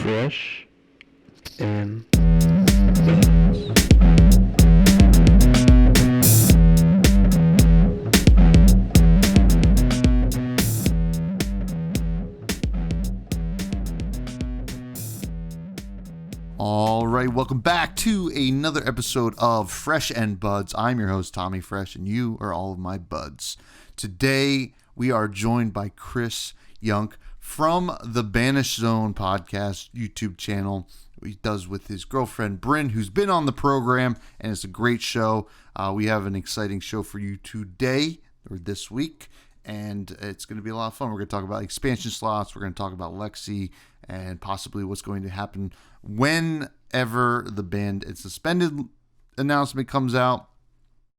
Fresh and Buds. All right, welcome back to another episode of Fresh and Buds. I'm your host, Tommy Fresh, and you are all of my buds. Today, we are joined by Chris Young from the Banished Zone podcast YouTube channel. He does with his girlfriend, Bryn, who's been on the program, and it's a great show. We have an exciting show for you today, or this week, and it's going to be a lot of fun. We're going to talk about expansion slots. We're going to talk about Lexi and possibly what's going to happen whenever the banned and suspended announcement comes out.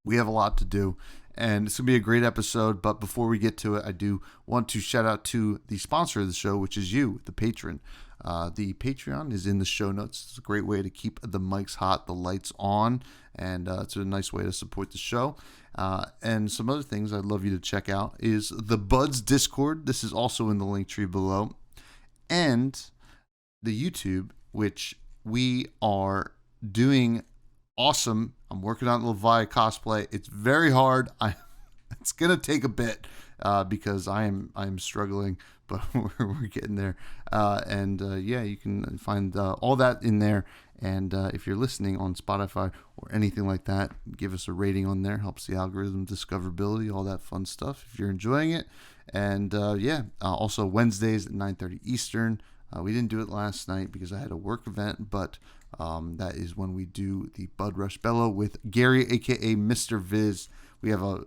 We have a lot to do, and it's going to be a great episode. But before we get to it, I do want to shout out to the sponsor of the show, which is you, the patron. The Patreon is in the show notes. It's a great way to keep the mics hot, the lights on, and it's a nice way to support the show. And some other things I'd love you to check out is the Buds Discord. This is also in the link tree below. And the YouTube, which we are doing awesome. I'm working on Levi cosplay. It's very hard. It's gonna take a bit because I'm struggling, but we're getting there. Yeah, you can find all that in there. And if you're listening on Spotify or anything like that, give us a rating on there. Helps the algorithm, discoverability, all that fun stuff if you're enjoying it. And also Wednesdays at 9:30 Eastern. We didn't do it last night because I had a work event, but that is when we do the Bud Rush Bellow with Gary, a.k.a. Mr. Viz. We have a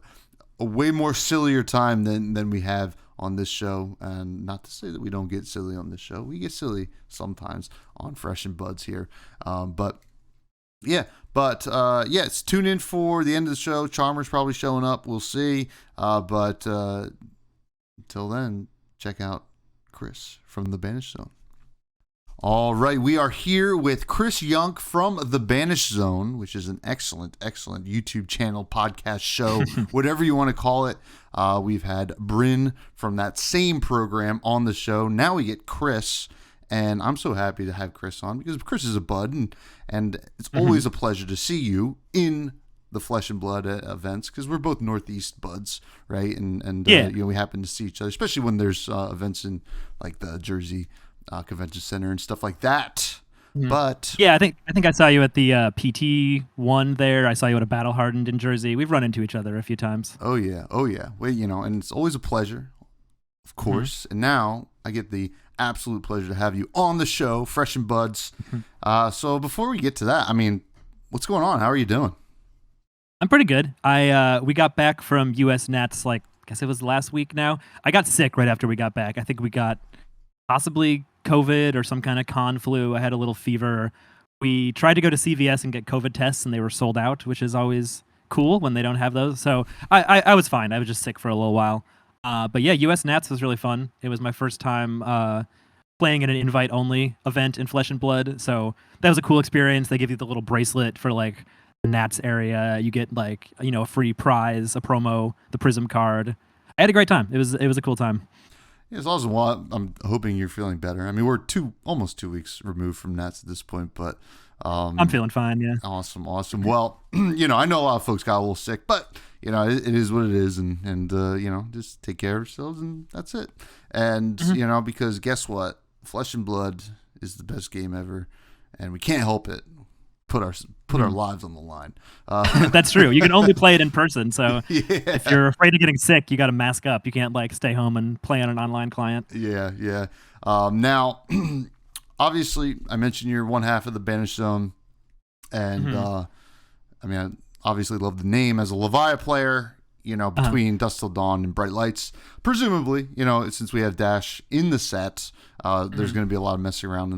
way more sillier time than we have on this show. And not to say that we don't get silly on this show. We get silly sometimes on Fresh and Buds here. Tune in for the end of the show. Charmer's probably showing up. We'll see. Until then, check out Chris from the Banished Zone. All right, we are here with Chris Young from the Banished Zone, which is an excellent YouTube channel, podcast show, whatever you want to call it. We've had Bryn from that same program on the show. Now we get Chris, and I'm so happy to have Chris on because Chris is a bud, and it's always a pleasure to see you in the Flesh and Blood events because we're both Northeast buds, right? And we happen to see each other, especially when there's events in like the Jersey Convention Center and stuff like that. But yeah, I think I saw you at the PT one there. I saw you at a Battle Hardened in Jersey. We've run into each other a few times. Oh yeah. Well, and it's always a pleasure, of course. And now I get the absolute pleasure to have you on the show, Fresh and Buds. So before we get to that, I mean, what's going on? How are you doing? I'm pretty good. We got back from US Nats, I guess it was last week now. I got sick right after we got back. I think we got possibly COVID or some kind of con flu. I had a little fever. We tried to go to CVS and get COVID tests, and they were sold out, which is always cool when they don't have those. So I was fine. I was just sick for a little while. But yeah, US Nats was really fun. It was my first time playing in an invite-only event in Flesh and Blood. So that was a cool experience. They give you the little bracelet for the Nats area. You get a free prize, a promo, the Prism card. I had a great time. It was a cool time. Yeah, it's awesome. Well, I'm hoping you're feeling better. I mean, we're almost 2 weeks removed from Nats at this point, but I'm feeling fine. Yeah. Awesome. Well, I know a lot of folks got a little sick, but it is what it is, and just take care of yourselves, and that's it. And because guess what, Flesh and Blood is the best game ever, and we can't help it. Put our lives on the line. That's true. You can only play it in person. So if you're afraid of getting sick, you got to mask up. You can't stay home and play on an online client. Yeah. Now, obviously, I mentioned you're one half of the Banished Zone, and I obviously love the name as a Levi player. Between Dusk Till Dawn and Bright Lights, presumably, since we have Dash in the set, there's going to be a lot of messing around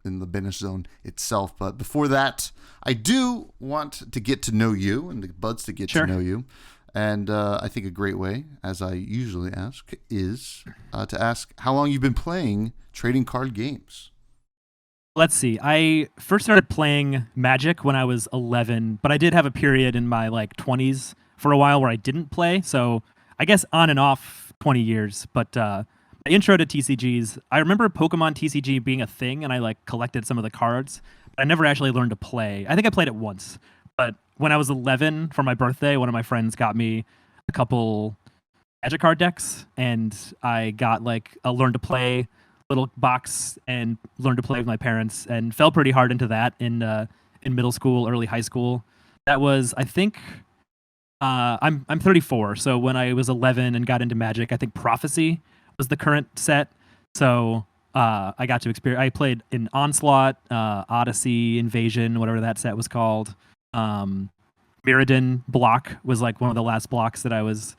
in the Banished Zone itself. But before that, I do want to get to know you and the buds to get to know you. And I think a great way, as I usually ask, is to ask how long you've been playing trading card games. Let's see. I first started playing Magic when I was 11, but I did have a period in my 20s for a while where I didn't play. So I guess on and off 20 years. But intro to TCGs. I remember Pokemon TCG being a thing, and I like collected some of the cards, but I never actually learned to play. I think I played it once, but when I was 11 for my birthday, one of my friends got me a couple Magic card decks, and I got like a learn to play little box and learned to play with my parents, and fell pretty hard into that in middle school, early high school. That was, I think, I'm 34, so when I was 11 and got into Magic, I think Prophecy was the current set. So I got to experience. I played in Onslaught, Odyssey, Invasion, whatever that set was called. Um, Mirrodin block was like one of the last blocks that I was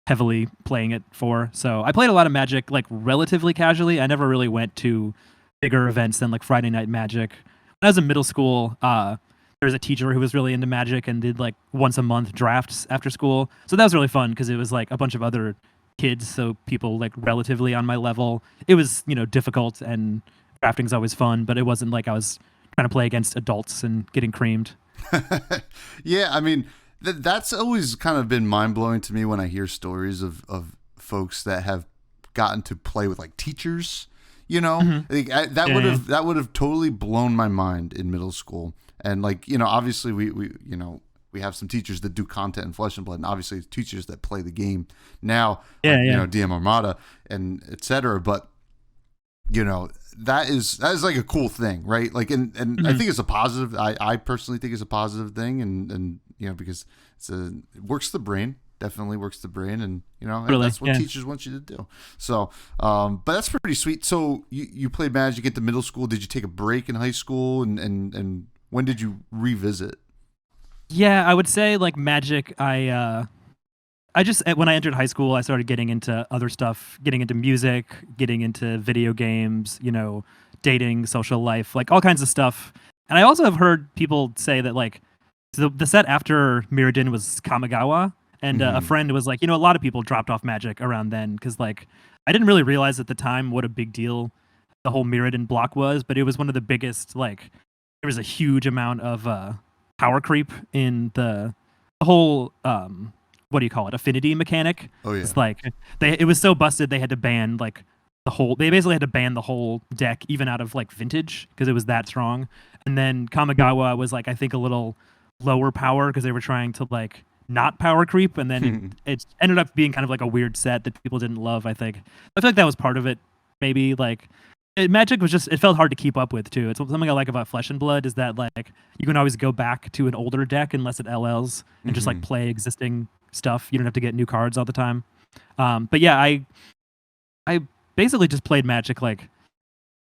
heavily playing it for. So I played a lot of Magic like relatively casually. I never really went to bigger events than like Friday Night Magic. When I was in middle school, there was a teacher who was really into Magic and did like once a month drafts after school. So that was really fun because it was like a bunch of other kids, so people like relatively on my level. It was, difficult, and drafting's always fun, but it wasn't like I was trying to play against adults and getting creamed. Yeah, I mean, that's always kind of been mind blowing to me when I hear stories of folks that have gotten to play with like teachers. Like, that would have totally blown my mind in middle school. And like, obviously we have some teachers that do content in Flesh and Blood, and obviously teachers that play the game now, DM Armada and etc. But that is like a cool thing, right? Like, and I think it's a positive. I personally think it's a positive thing, and because it works the brain. Definitely works the brain, and Really, that's what teachers want you to do. So, but that's pretty sweet. So you played Magic into middle school. Did you take a break in high school, and when did you revisit? Yeah, I would say like Magic. I just when I entered high school, I started getting into other stuff, getting into music, getting into video games, dating, social life, like all kinds of stuff. And I also have heard people say that like the set after Mirrodin was Kamigawa, and a friend was like, a lot of people dropped off Magic around then because like I didn't really realize at the time what a big deal the whole Mirrodin block was, but it was one of the biggest. Like there was a huge amount of power creep in the whole what do you call it, affinity mechanic. Oh yeah. It's like it was so busted they had to ban like they basically had to ban the whole deck even out of like vintage because it was that strong. And then Kamigawa was like I think a little lower power because they were trying to like not power creep, and then it ended up being kind of like a weird set that people didn't love. I feel like that was part of it. Maybe like Magic was just, it felt hard to keep up with too. It's something I like about Flesh and Blood is that like you can always go back to an older deck unless it LLs and just like play existing stuff. You don't have to get new cards all the time. But yeah, I basically just played Magic like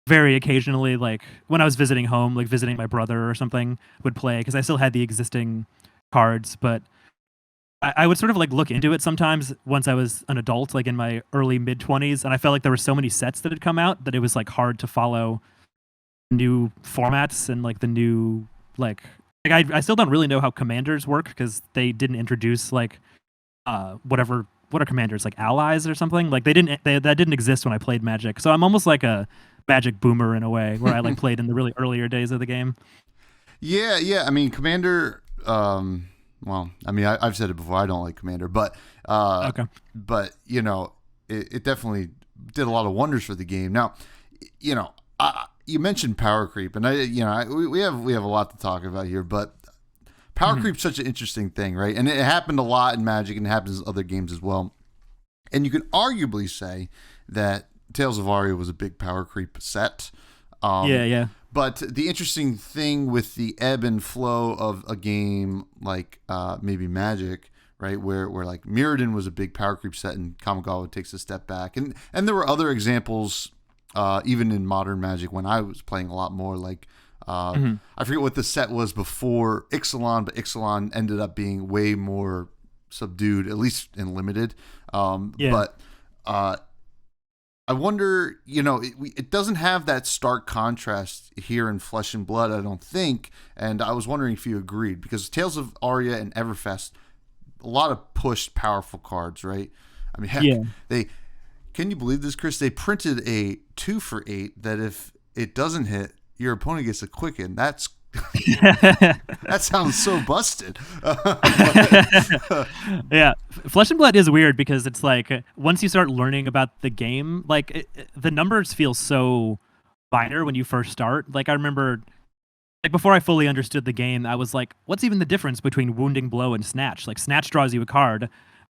very occasionally, like when I was visiting home, like visiting my brother or something, would play because I still had the existing cards. But I would sort of like look into it sometimes once I was an adult, like in my early mid 20s, and I felt like there were so many sets that had come out that it was like hard to follow new formats and like the new I still don't really know how commanders work because they didn't introduce like what are commanders, like allies or something, like that didn't exist when I played Magic. So I'm almost like a Magic boomer in a way where I like played in the really earlier days of the game. Yeah. I mean, Commander. Well, I mean, I've said it before. I don't like Commander, but Okay. but it definitely did a lot of wonders for the game. Now, you mentioned power creep, and we have a lot to talk about here, but power creep's such an interesting thing, right? And it happened a lot in Magic, and it happens in other games as well. And you can arguably say that Tales of Aria was a big power creep set. Yeah. But the interesting thing with the ebb and flow of a game like maybe Magic, right, where like Mirrodin was a big power creep set and Kamigawa takes a step back, and there were other examples even in modern Magic when I was playing a lot more. Like I forget what the set was before Ixalan, but Ixalan ended up being way more subdued, at least in limited. But I wonder, it doesn't have that stark contrast here in Flesh and Blood, I don't think. And I was wondering if you agreed, because Tales of Aria and Everfest, a lot of pushed powerful cards, right? I mean, heck, can you believe this, Chris? They printed a 2-for-8 that if it doesn't hit, your opponent gets a Quicken. That's That sounds so busted. Yeah, Flesh and Blood is weird because it's like once you start learning about the game, like the numbers feel so minor when you first start. Like I remember, like before I fully understood the game, I was like, "What's even the difference between Wounding Blow and Snatch?" Like Snatch draws you a card,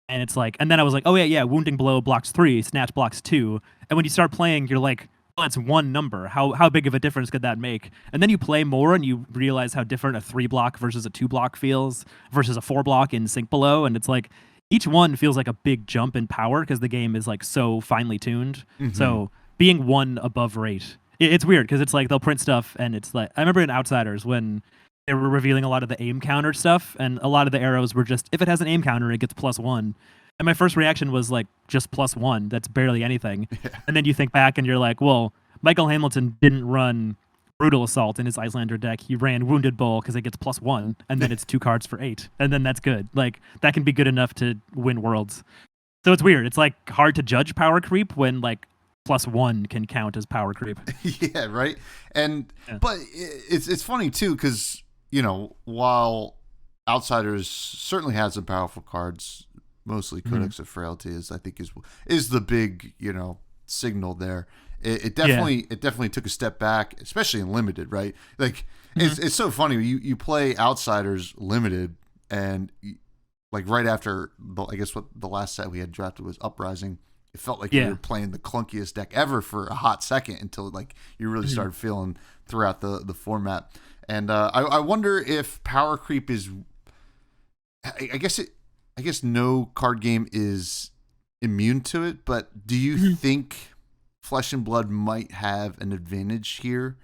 and it's like, and then I was like, "Oh yeah, Wounding Blow blocks 3, Snatch blocks 2." And when you start playing, you're like, "Well, it's one number. How big of a difference could that make?" And then you play more, and you realize how different a 3 block versus a 2 block feels versus a 4 block in Sync Below, and it's like each one feels like a big jump in power because the game is like so finely tuned. So being one above rate, it's weird because it's like they'll print stuff and it's like I remember in Outsiders when they were revealing a lot of the aim counter stuff and a lot of the arrows were just if it has an aim counter it gets +1. And my first reaction was like just +1. That's barely anything. Yeah. And then you think back and you're like, well, Michael Hamilton didn't run Brutal Assault in his Icelander deck. He ran Wounded Bull because it gets +1, and then it's 2 cards for 8, and then that's good. Like that can be good enough to win worlds. So it's weird. It's like hard to judge power creep when like +1 can count as power creep. Yeah, right. And Yeah. but it's funny too because while Outsiders certainly has some powerful cards, mostly Codex of Frailty I think is the big signal there. It definitely took a step back, especially in limited, right? Like it's so funny. You play Outsiders limited, and like right after I guess what the last set we had drafted was Uprising. It felt like you were playing the clunkiest deck ever for a hot second until like you really started feeling throughout the format. And I wonder if power creep is. I guess no card game is immune to it, but do you think Flesh and Blood might have an advantage here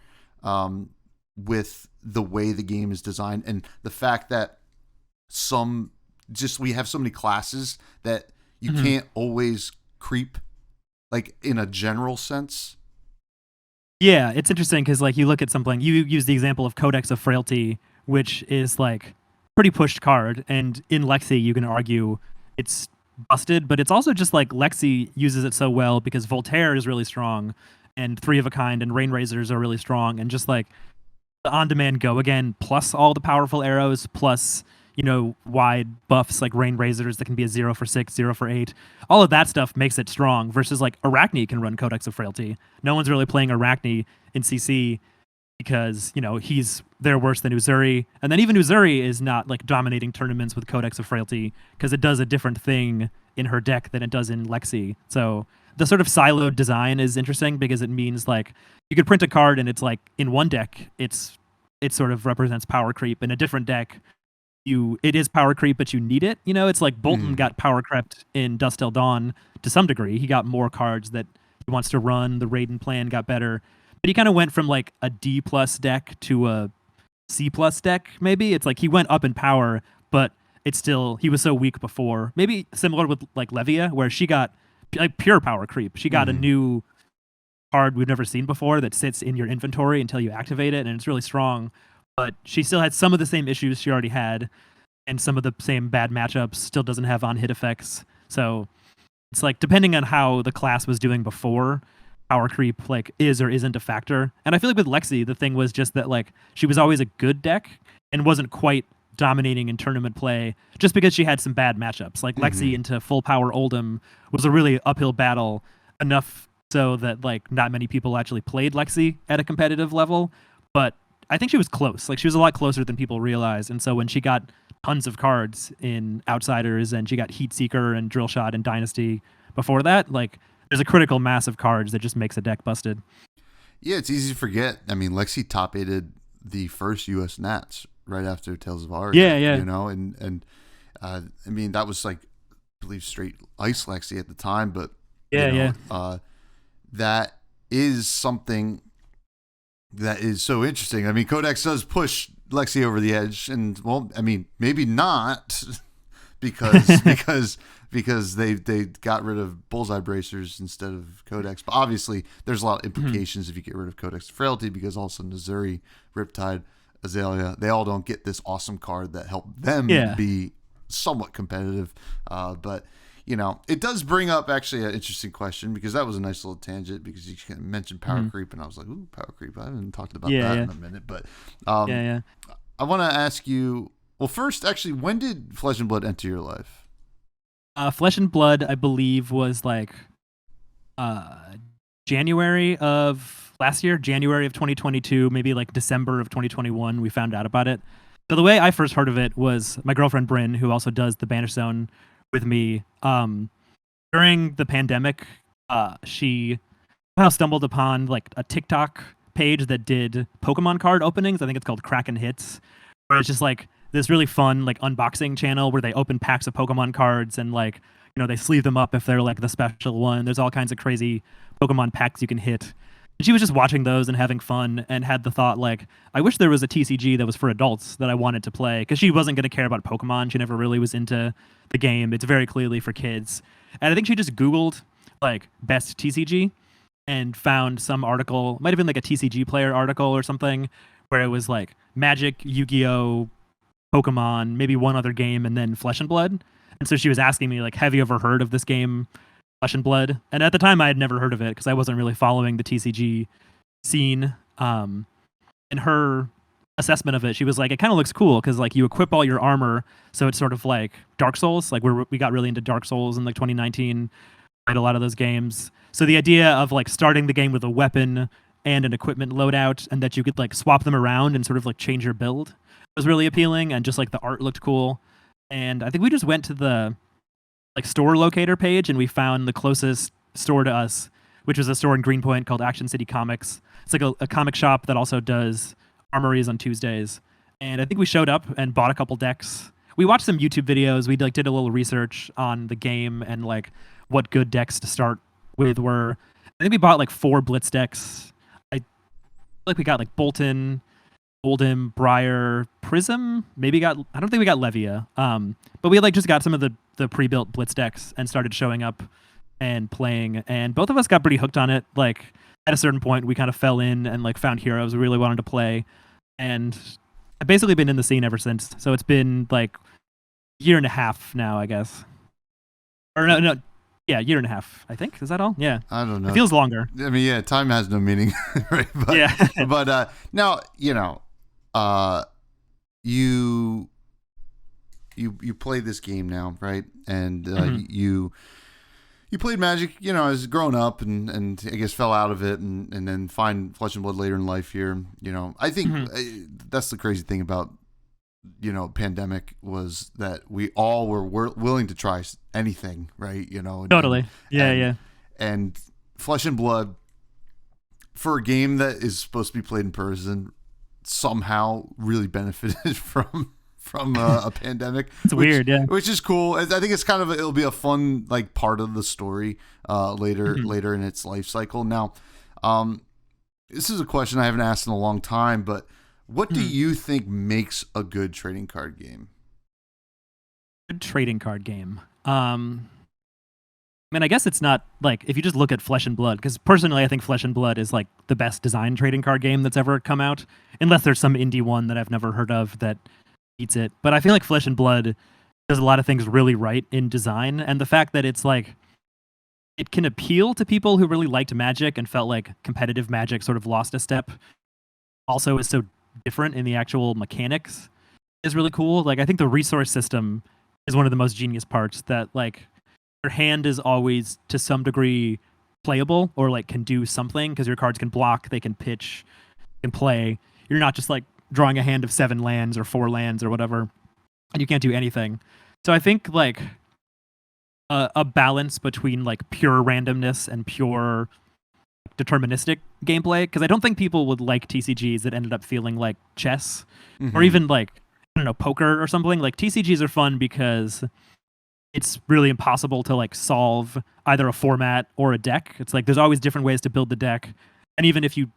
with the way the game is designed and the fact that we have so many classes that you can't always creep like in a general sense? Yeah, it's interesting because like you look at something, you use the example of Codex of Frailty, which is like pretty pushed card, and in Lexi you can argue it's busted, but it's also just like Lexi uses it so well because Voltaire is really strong, and Three of a Kind and Rain Razors are really strong, and just like the on-demand go again, plus all the powerful arrows, plus wide buffs like Rain Razors that can be a 0 for 6, 0 for 8. All of that stuff makes it strong versus like Arachne can run Codex of Frailty. No one's really playing Arachne in CC because, they're worse than Uzuri. And then even Uzuri is not like dominating tournaments with Codex of Frailty because it does a different thing in her deck than it does in Lexi. So the sort of siloed design is interesting because it means like you could print a card and it's like in one deck it sort of represents power creep. In a different deck it is power creep, but you need it. It's like Bolton got power crept in Dust Till Dawn to some degree. He got more cards that he wants to run. The Raiden plan got better, but he kind of went from like a D+ deck to a C+ deck. Maybe it's like he went up in power, but it's still he was so weak before. Maybe similar with like Levia, where she got like pure power creep. She got a new card we've never seen before that sits in your inventory until you activate it, and it's really strong. But she still had some of the same issues she already had, and some of the same bad matchups. Still doesn't have on-hit effects. So it's like depending on how the class was doing before, power creep like is or isn't a factor. And I feel like with Lexi, the thing was just that like she was always a good deck and wasn't quite dominating in tournament play just because she had some bad matchups. Like Lexi into full power Oldhim was a really uphill battle, enough so that like not many people actually played Lexi at a competitive level. But I think she was close. Like she was a lot closer than people realized. And so when she got tons of cards in Outsiders and she got Heat Seeker and Drill Shot and Dynasty before that, like there's a critical mass of cards that just makes a deck busted. Yeah, it's easy to forget. I mean, Lexi top-aided the first U.S. Nats right after Tales of Aria. Yeah. And I mean, that was like, I believe, straight ice Lexi at the time, but that is something that is so interesting. I mean, Codex does push Lexi over the edge, and well, I mean, maybe not because they got rid of Bullseye Bracers instead of Codex. But obviously, there's a lot of implications if you get rid of Codex Frailty, because also Missouri, Riptide, Azalea, they all don't get this awesome card that helped them be somewhat competitive. But it does bring up actually an interesting question, because that was a nice little tangent, because you mentioned power creep, and I was like, ooh, power creep. I haven't talked about that in a minute, but yeah. I want to ask you, well, first, actually, when did Flesh and Blood enter your life? Flesh and Blood, I believe, was like January of last year, January of 2022, maybe like December of 2021, we found out about it. So the way I first heard of it was my girlfriend Bryn, who also does the Banished Zone with me. During the pandemic, she somehow stumbled upon like a TikTok page that did Pokemon card openings. I think it's called Kraken Hits, where it's just like this really fun like unboxing channel where they open packs of Pokemon cards and like they sleeve them up if they're like the special one. There's all kinds of crazy Pokemon packs you can hit. And she was just watching those and having fun, and had the thought like, I wish there was a TCG that was for adults that I wanted to play, because she wasn't going to care about Pokemon. She never really was into the game. It's very clearly for kids. And I think she just Googled like best TCG and found some article, might have been like a TCG player article or something, where it was like Magic, Yu-Gi-Oh, Pokemon, maybe one other game, and then Flesh and Blood. And so she was asking me like, have you ever heard of this game, Flesh and Blood? And at the time I had never heard of it, because I wasn't really following the TCG scene. In her assessment of it, she was like, it kind of looks cool, because like you equip all your armor, so it's sort of like Dark Souls. Like we got really into Dark Souls in like 2019, played a lot of those games. So the idea of like starting the game with a weapon and an equipment loadout, and that you could like swap them around and sort of like change your build, was really appealing, and just like the art looked cool. And I think we just went to the like store locator page, and we found the closest store to us, which was a store in Greenpoint called Action City Comics. It's like a comic shop that also does armories on Tuesdays. And I think we showed up and bought a couple decks. We watched some YouTube videos. We like did a little research on the game and like what good decks to start with were. I think we bought like 4 Blitz decks. I feel like we got like Bolton, Oldham, Briar, Prism. I don't think we got Levia. But we like just got some of the pre-built Blitz decks and started showing up and playing. And both of us got pretty hooked on it. Like at a certain point, we kind of fell in and like found heroes we really wanted to play. And I've basically been in the scene ever since. So it's been like a year and a half now, I guess. Or no. Yeah, year and a half, I think. Is that all? Yeah. I don't know. It feels longer. I mean, yeah, time has no meaning, right? But, yeah. But now, you play this game now, right? And you played Magic, as growing up, and I guess fell out of it, and then find Flesh and Blood later in life here. I think that's the crazy thing about pandemic, was that we all were willing to try anything, right? Totally. Yeah. And Flesh and Blood, for a game that is supposed to be played in person, somehow really benefited from a pandemic. It's weird, yeah. Which is cool. I think it's it'll be a fun like part of the story later in its life cycle. Now, this is a question I haven't asked in a long time, but what do you think makes a good trading card game? Good trading card game. I guess it's not like, if you just look at Flesh and Blood, because personally I think Flesh and Blood is like the best design trading card game that's ever come out, unless there's some indie one that I've never heard of that beats it. But I feel like Flesh and Blood does a lot of things really right in design, and the fact that it's like it can appeal to people who really liked Magic and felt like competitive Magic sort of lost a step, also is so different in the actual mechanics, is really cool. Like I think the resource system is one of the most genius parts, that like your hand is always to some degree playable, or like can do something, because your cards can block, they can pitch, can play. You're not just like drawing a hand of 7 lands or 4 lands or whatever, and you can't do anything. So I think like a balance between like pure randomness and pure deterministic gameplay, because I don't think people would like TCGs that ended up feeling like chess, or even like, I don't know, poker or something. Like TCGs are fun because it's really impossible to like solve either a format or a deck. It's like there's always different ways to build the deck, and even if you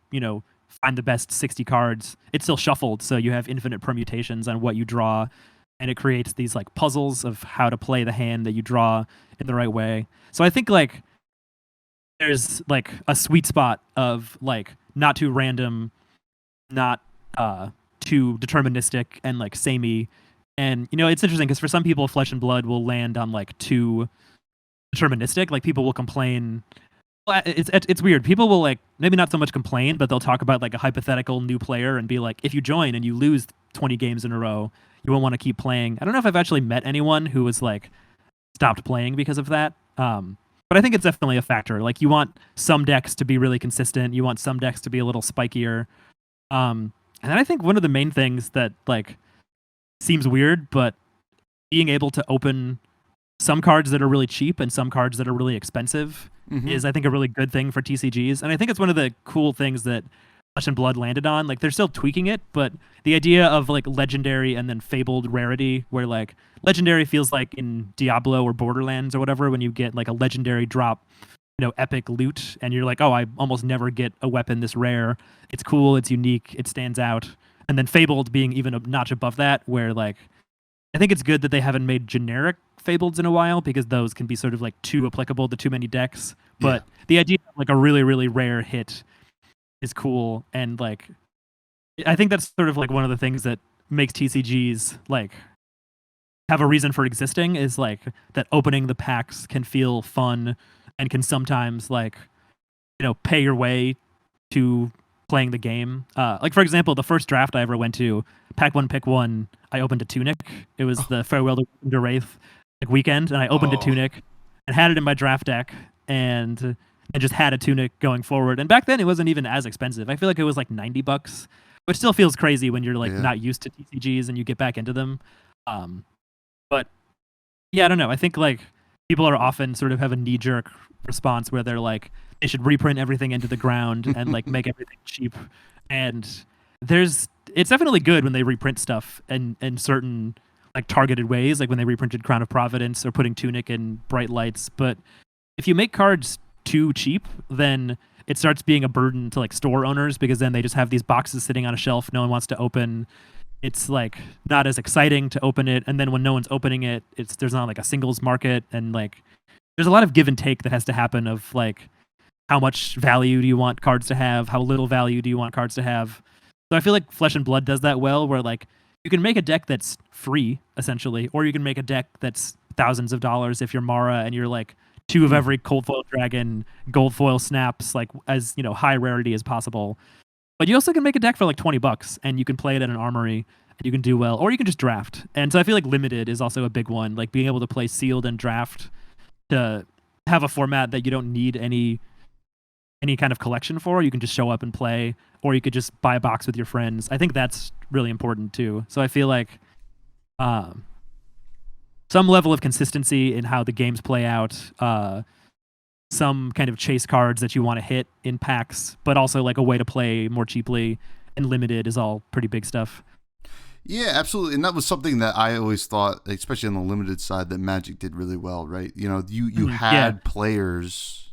find the best 60 cards, it's still shuffled, so you have infinite permutations on what you draw, and it creates these like puzzles of how to play the hand that you draw in the right way. So I think like there's like a sweet spot of like not too random, not too deterministic, and like samey. And it's interesting because for some people Flesh and Blood will land on like too deterministic. Like people will complain. Well, it's weird. People will like maybe not so much complain, but they'll talk about like a hypothetical new player and be like, if you join and you lose 20 games in a row, you won't want to keep playing. I don't know if I've actually met anyone who was like stopped playing because of that. But I think it's definitely a factor. Like you want some decks to be really consistent. You want some decks to be a little spikier. And then I think one of the main things that like seems weird, but being able to open some cards that are really cheap and some cards that are really expensive is, I think, a really good thing for TCGs. And I think it's one of the cool things that Flesh and Blood landed on. Like they're still tweaking it, but the idea of like legendary and then fabled rarity, where like legendary feels like in Diablo or Borderlands or whatever, when you get like a legendary drop, epic loot, and you're like, oh, I almost never get a weapon this rare. It's cool, it's unique, it stands out. And then fabled being even a notch above that, where like I think it's good that they haven't made generic fableds in a while, because those can be sort of like too applicable to too many decks. But the idea of like a really, really rare hit is cool. And like I think that's sort of like one of the things that makes TCGs like have a reason for existing, is like that opening the packs can feel fun and can sometimes like pay your way to playing the game. Like for example, the first draft I ever went to, pack one pick one, I opened a Tunic. It was the Farewell to Wraith like weekend, and I opened a Tunic and had it in my draft deck, and I just had a Tunic going forward. And back then it wasn't even as expensive. I feel like it was like $90, which still feels crazy when you're like not used to TCGs and you get back into them. But yeah, I don't know. I think like people are often sort of have a knee-jerk response where they're like, they should reprint everything into the ground and like make everything cheap. And it's definitely good when they reprint stuff in certain like targeted ways, like when they reprinted Crown of Providence or putting Tunic in Bright Lights. But if you make cards too cheap, then it starts being a burden to like store owners, because then they just have these boxes sitting on a shelf no one wants to open. It's like not as exciting to open it, and then when no one's opening it, there's not like a singles market, and like there's a lot of give and take that has to happen of like how much value do you want cards to have, how little value do you want cards to have. So I feel like Flesh and Blood does that well, where like you can make a deck that's free essentially, or you can make a deck that's thousands of dollars if you're Mara and you're like 2 of every cold foil dragon, gold foil snaps, like as high rarity as possible. But you also can make a deck for like $20 and you can play it at an armory and you can do well, or you can just draft. And so I feel like limited is also a big one, like being able to play sealed and draft, to have a format that you don't need any kind of collection for. You can just show up and play, or you could just buy a box with your friends. I think that's really important too. So I feel like some level of consistency in how the games play out, some kind of chase cards that you want to hit in packs, but also like a way to play more cheaply and limited is all pretty big stuff. Yeah, absolutely. And that was something that I always thought, especially on the limited side, that Magic did really well, right? You had players.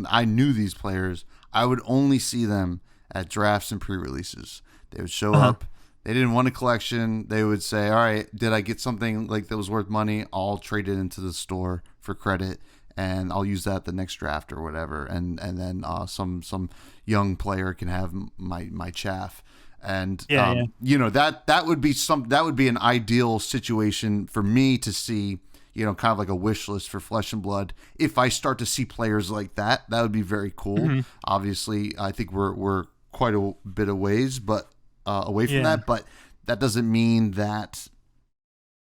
I knew these players. I would only see them at drafts and pre-releases. They would show up. They didn't want a collection. They would say, all right, did I get something like that was worth money? I'll trade it into the store for credit, and I'll use that the next draft or whatever. And then some young player can have my chaff. And that would be an ideal situation for me to see, kind of like a wish list for Flesh and Blood. If I start to see players like that would be very cool. Obviously, I think we're quite a bit of ways, but away from that. But that doesn't mean that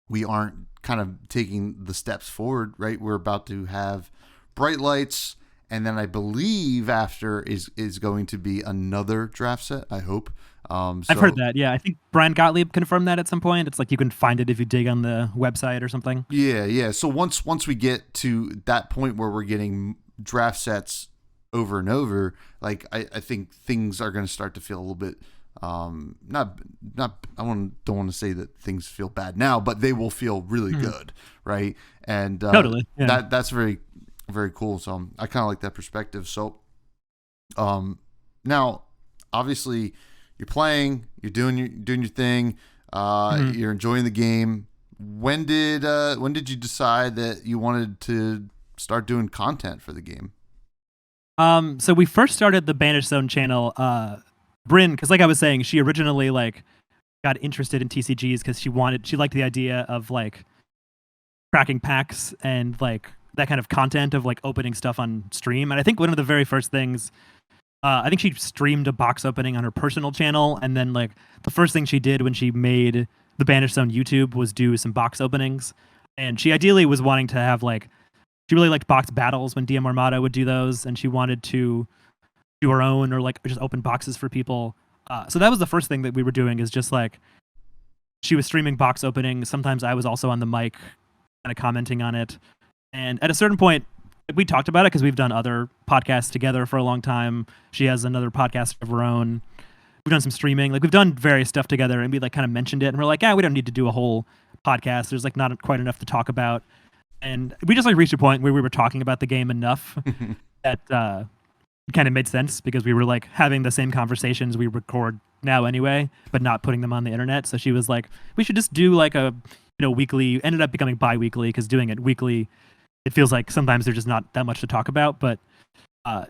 we aren't kind of taking the steps forward, right? We're about to have Bright Lights, and then I believe after is going to be another draft set, I hope. I've heard that. Yeah, I think Brian Gottlieb confirmed that at some point. It's like you can find it if you dig on the website or something. Yeah. So once we get to that point where we're getting draft sets over and over, like I think things are going to start to feel a little bit not don't want to say that things feel bad now, but they will feel really good, right? And totally, that's very, very cool. So I kind of like that perspective. So now obviously you're playing, you're doing your thing, you're enjoying the game. When did you decide that you wanted to start doing content for the game? So we first started the Banished Zone channel, Bryn, because like I was saying, she originally like got interested in TCGs because she liked the idea of like cracking packs and like that kind of content of like opening stuff on stream. And I think one of the very first things, I think she streamed a box opening on her personal channel, and then like the first thing she did when she made the Banished Zone YouTube was do some box openings. And she ideally was wanting to have like, she really liked box battles when DM Armada would do those, and she wanted to do her own or like just open boxes for people. So that was the first thing that we were doing, is just like she was streaming box openings. Sometimes I was also on the mic kind of commenting on it. And at a certain point, we talked about it because we've done other podcasts together for a long time. She has another podcast of her own. We've done some streaming. Like we've done various stuff together, and we like kind of mentioned it, and we're like, yeah, we don't need to do a whole podcast. There's like not quite enough to talk about. And we just like reached a point where we were talking about the game enough that it kind of made sense, because we were like having the same conversations we record now anyway, but not putting them on the internet. So she was like, we should just do like a, weekly, ended up becoming bi-weekly, because doing it weekly, it feels like sometimes there's just not that much to talk about. But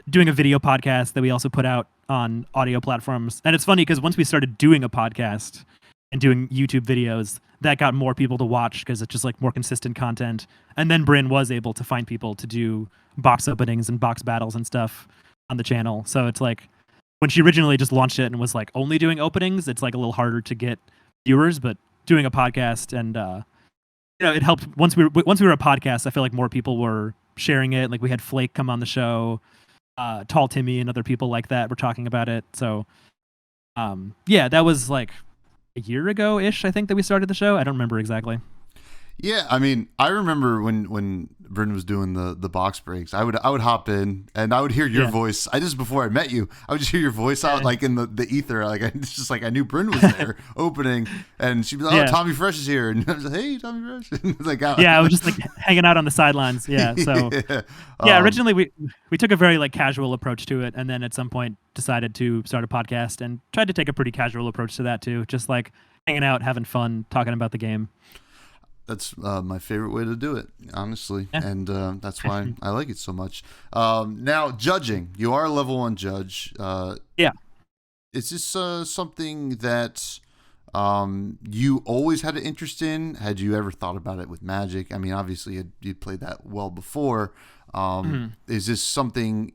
doing a video podcast that we also put out on audio platforms. And it's funny because once we started doing a podcast and doing YouTube videos, that got more people to watch because it's just like more consistent content. And then Bryn was able to find people to do box openings and box battles and stuff on the channel. So it's like when she originally just launched it and was like only doing openings, it's like a little harder to get viewers. But doing a podcast and it helped. Once we were a podcast, I feel like more people were sharing it. Like we had Flake come on the show, Tall Timmy and other people like that were talking about it. So that was like a year ago ish, I think, that we started the show. I don't remember exactly. Yeah, I mean, I remember when Bryn was doing the box breaks, I would hop in and I would hear your voice. Before I met you, I would just hear your voice out like in the ether. Like it's just like I knew Bryn was there opening, and she'd be like, "Oh, Tommy Fresh is here," and I was like, "Hey, Tommy Fresh." Like, I was just like hanging out on the sidelines. Yeah, so originally we took a very like casual approach to it, and then at some point decided to start a podcast and tried to take a pretty casual approach to that too, just like hanging out, having fun, talking about the game. That's my favorite way to do it, honestly, and that's why I like it so much. Now, judging. You are a level 1 judge. Is this something that you always had an interest in? Had you ever thought about it with Magic? I mean, obviously, you played that well before. Is this something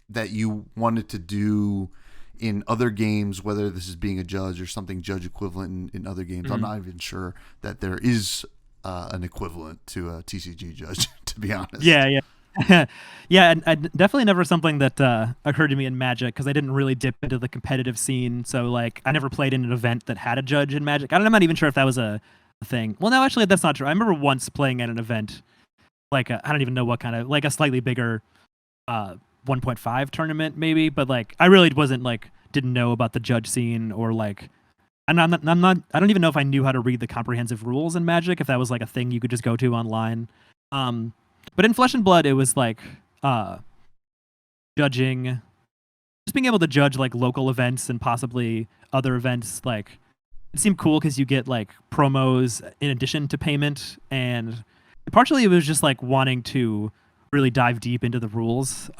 that you wanted to do in other games, whether this is being a judge or something judge equivalent in other games? I'm not even sure that there is an equivalent to a TCG judge, to be honest. Yeah. And definitely never something that occurred to me in Magic, because I didn't really dip into the competitive scene. So like I never played in an event that had a judge in Magic. I'm not even sure if that was a thing. Well, no, actually that's not true. I remember once playing at an event, like I don't even know what kind of, like a slightly bigger 1.5 tournament maybe, but like I really wasn't like, didn't know about the judge scene, or like I don't even know if I knew how to read the comprehensive rules in Magic, if that was like a thing you could just go to online. But in Flesh and Blood it was like judging, just being able to judge like local events and possibly other events. Like it seemed cool because you get like promos in addition to payment, and partially it was just like wanting to really dive deep into the rules,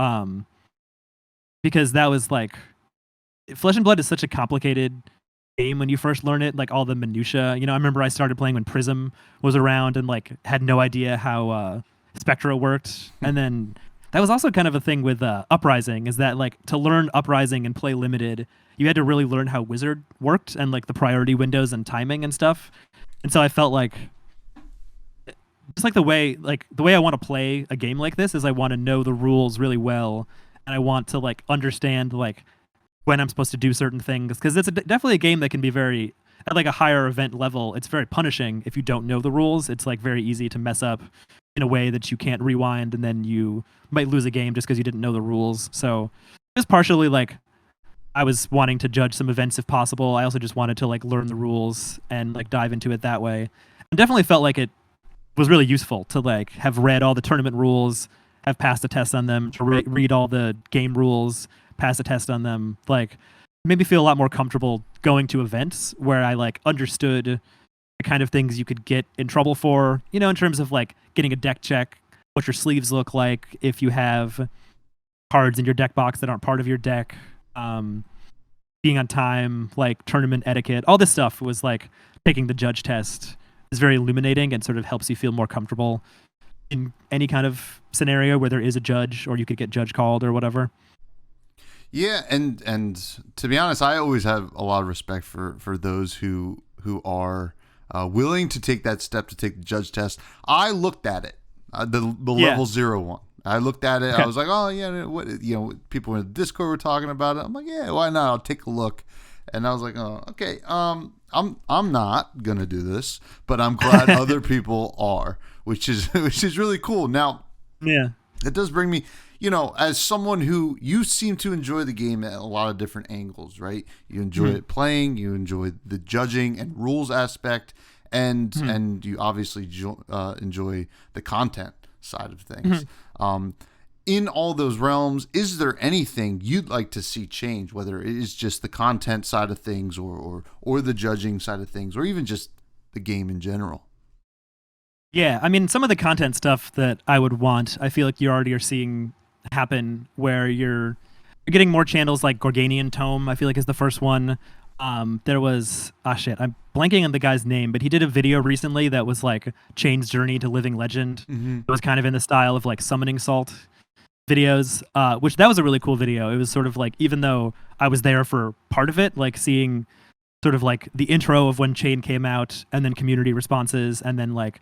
because that was like, Flesh and Blood is such a complicated game when you first learn it, like all the minutia. I remember I started playing when Prism was around and like had no idea how Spectra worked. And then that was also kind of a thing with Uprising, is that like to learn Uprising and play limited, you had to really learn how Wizard worked and like the priority windows and timing and stuff. And so I felt like just like the way I want to play a game like this is I want to know the rules really well, and I want to like understand like when I'm supposed to do certain things, because it's definitely a game that can be very, at like a higher event level, it's very punishing if you don't know the rules. It's like very easy to mess up in a way that you can't rewind, and then you might lose a game just because you didn't know the rules. So just partially like I was wanting to judge some events if possible. I also just wanted to like learn the rules and like dive into it that way. And definitely felt like it was really useful to like have read all the tournament rules, have passed a test on them, to read all the game rules, pass a test on them. Like made me feel a lot more comfortable going to events where I like understood the kind of things you could get in trouble for, in terms of like getting a deck check, what your sleeves look like, if you have cards in your deck box that aren't part of your deck, being on time, like tournament etiquette. All this stuff was like taking the judge test is very illuminating and sort of helps you feel more comfortable in any kind of scenario where there is a judge or you could get judge called or whatever. Yeah, and to be honest, I always have a lot of respect for those who are willing to take that step to take the judge test. I looked at it, the level 0-1. I looked at it. Okay. I was like, oh yeah, what people in the Discord were talking about it. I'm like, yeah, why not? I'll take a look. And I was like, oh, okay. I'm not gonna do this, but I'm glad other people are, which is really cool. Now, Yeah. it does bring me, as someone who you seem to enjoy the game at a lot of different angles, right? You enjoy it playing, you enjoy the judging and rules aspect, and you obviously enjoy the content side of things. In all those realms, is there anything you'd like to see change, whether it is just the content side of things or the judging side of things, or even just the game in general? Yeah, I mean, some of the content stuff that I would want, I feel like you already are seeing happen, where you're getting more channels like Gorganian Tome, I feel like is the first one. There was, I'm blanking on the guy's name, but he did a video recently that was like Chain's Journey to Living Legend. It was kind of in the style of like Summoning Salt videos, which that was a really cool video. It was sort of like, even though I was there for part of it, like seeing sort of like the intro of when Chain came out, and then community responses, and then like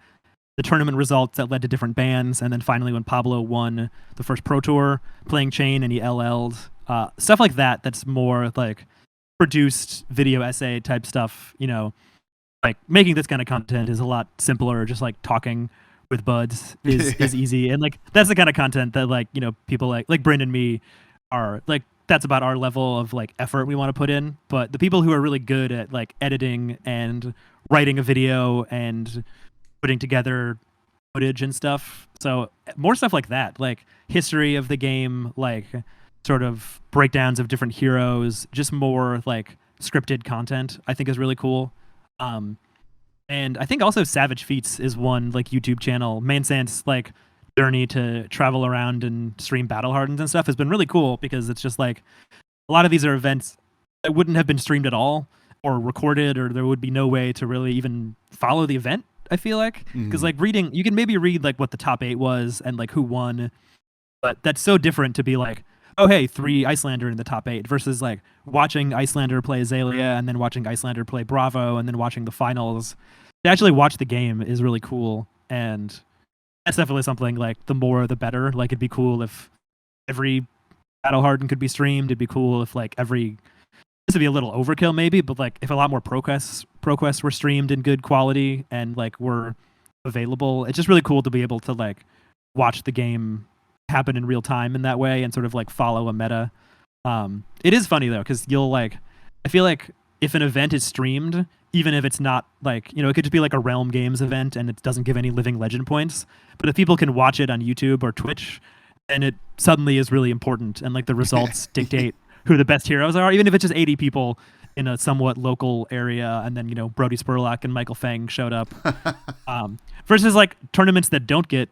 the tournament results that led to different bans, and then finally when Pablo won the first Pro Tour playing Chain and he LL'd, stuff like that. That's more like produced video essay type stuff. Like making this kind of content is a lot simpler. Just like talking with buds is easy, and like that's the kind of content that like people like Bryn and me are like. That's about our level of like effort we want to put in. But the people who are really good at like editing and writing a video and putting together footage and stuff. So more stuff like that, like history of the game, like sort of breakdowns of different heroes, just more like scripted content, I think is really cool. And I think also Savage Feats is one like YouTube channel. Mansant's like journey to travel around and stream battle hardens and stuff has been really cool, because it's just like a lot of these are events that wouldn't have been streamed at all or recorded, or there would be no way to really even follow the event, I feel like. Because like reading, you can maybe read like what the top 8 was and like who won, but that's so different to be like, oh hey, 3 Icelander in the top 8, versus like watching Icelander play Azalea and then watching Icelander play Bravo and then watching the finals. To actually watch the game is really cool, and that's definitely something like the more the better. Like it'd be cool if every Battle Harden could be streamed. It'd be cool if like this would be a little overkill maybe, but like if a lot more ProQuests were streamed in good quality and like were available. It's just really cool to be able to like watch the game happen in real time in that way and sort of like follow a meta. It is funny though, because I feel like if an event is streamed, even if it's not like, it could just be like a Realm Games event and it doesn't give any Living Legend points, but if people can watch it on YouTube or Twitch, then it suddenly is really important, and like the results dictate who the best heroes are, even if it's just 80 people in a somewhat local area, and then Brody Spurlock and Michael Fang showed up. Versus like tournaments that don't get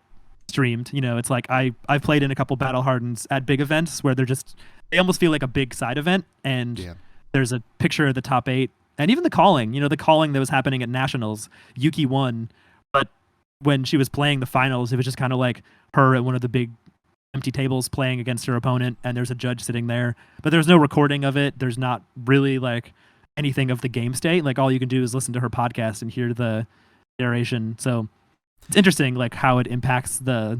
streamed, it's like I've played in a couple Battle Hardens at big events where they almost feel like a big side event, and there's a picture of the top 8. And even the calling, the calling that was happening at Nationals, Yuki won, but when she was playing the finals, it was just kind of like her at one of the big empty tables playing against her opponent, and there's a judge sitting there, but there's no recording of it. There's not really like anything of the game state. Like all you can do is listen to her podcast and hear the narration. So it's interesting like how it impacts the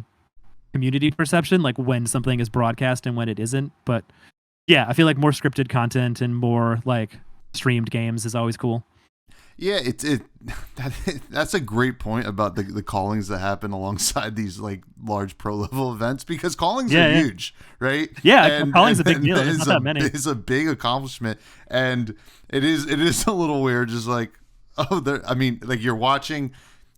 community perception, like when something is broadcast and when it isn't. But yeah, I feel like more scripted content and more like streamed games is always cool. Yeah, that's a great point about the callings that happen alongside these like large pro level events, because callings are huge, right? Yeah, calling's a big deal. There's not that many. It's a big accomplishment, and it is a little weird. Just like like you're watching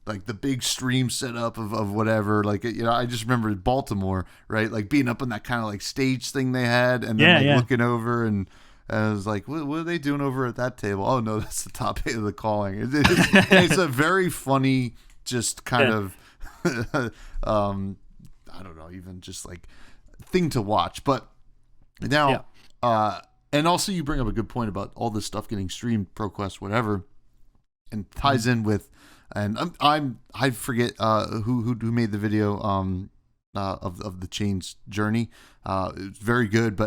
like the big stream setup of whatever. Like I just remember Baltimore, right? Like being up on that kind of like stage thing they had, and then looking over and. I was like, what are they doing over at that table? Oh, no, that's the top 8 of the calling. It's a very funny, just kind of, I don't know, even just like thing to watch. But now, and also you bring up a good point about all this stuff getting streamed, ProQuest, whatever, and ties in with And I forget who made the video of the Chains journey. It's very good,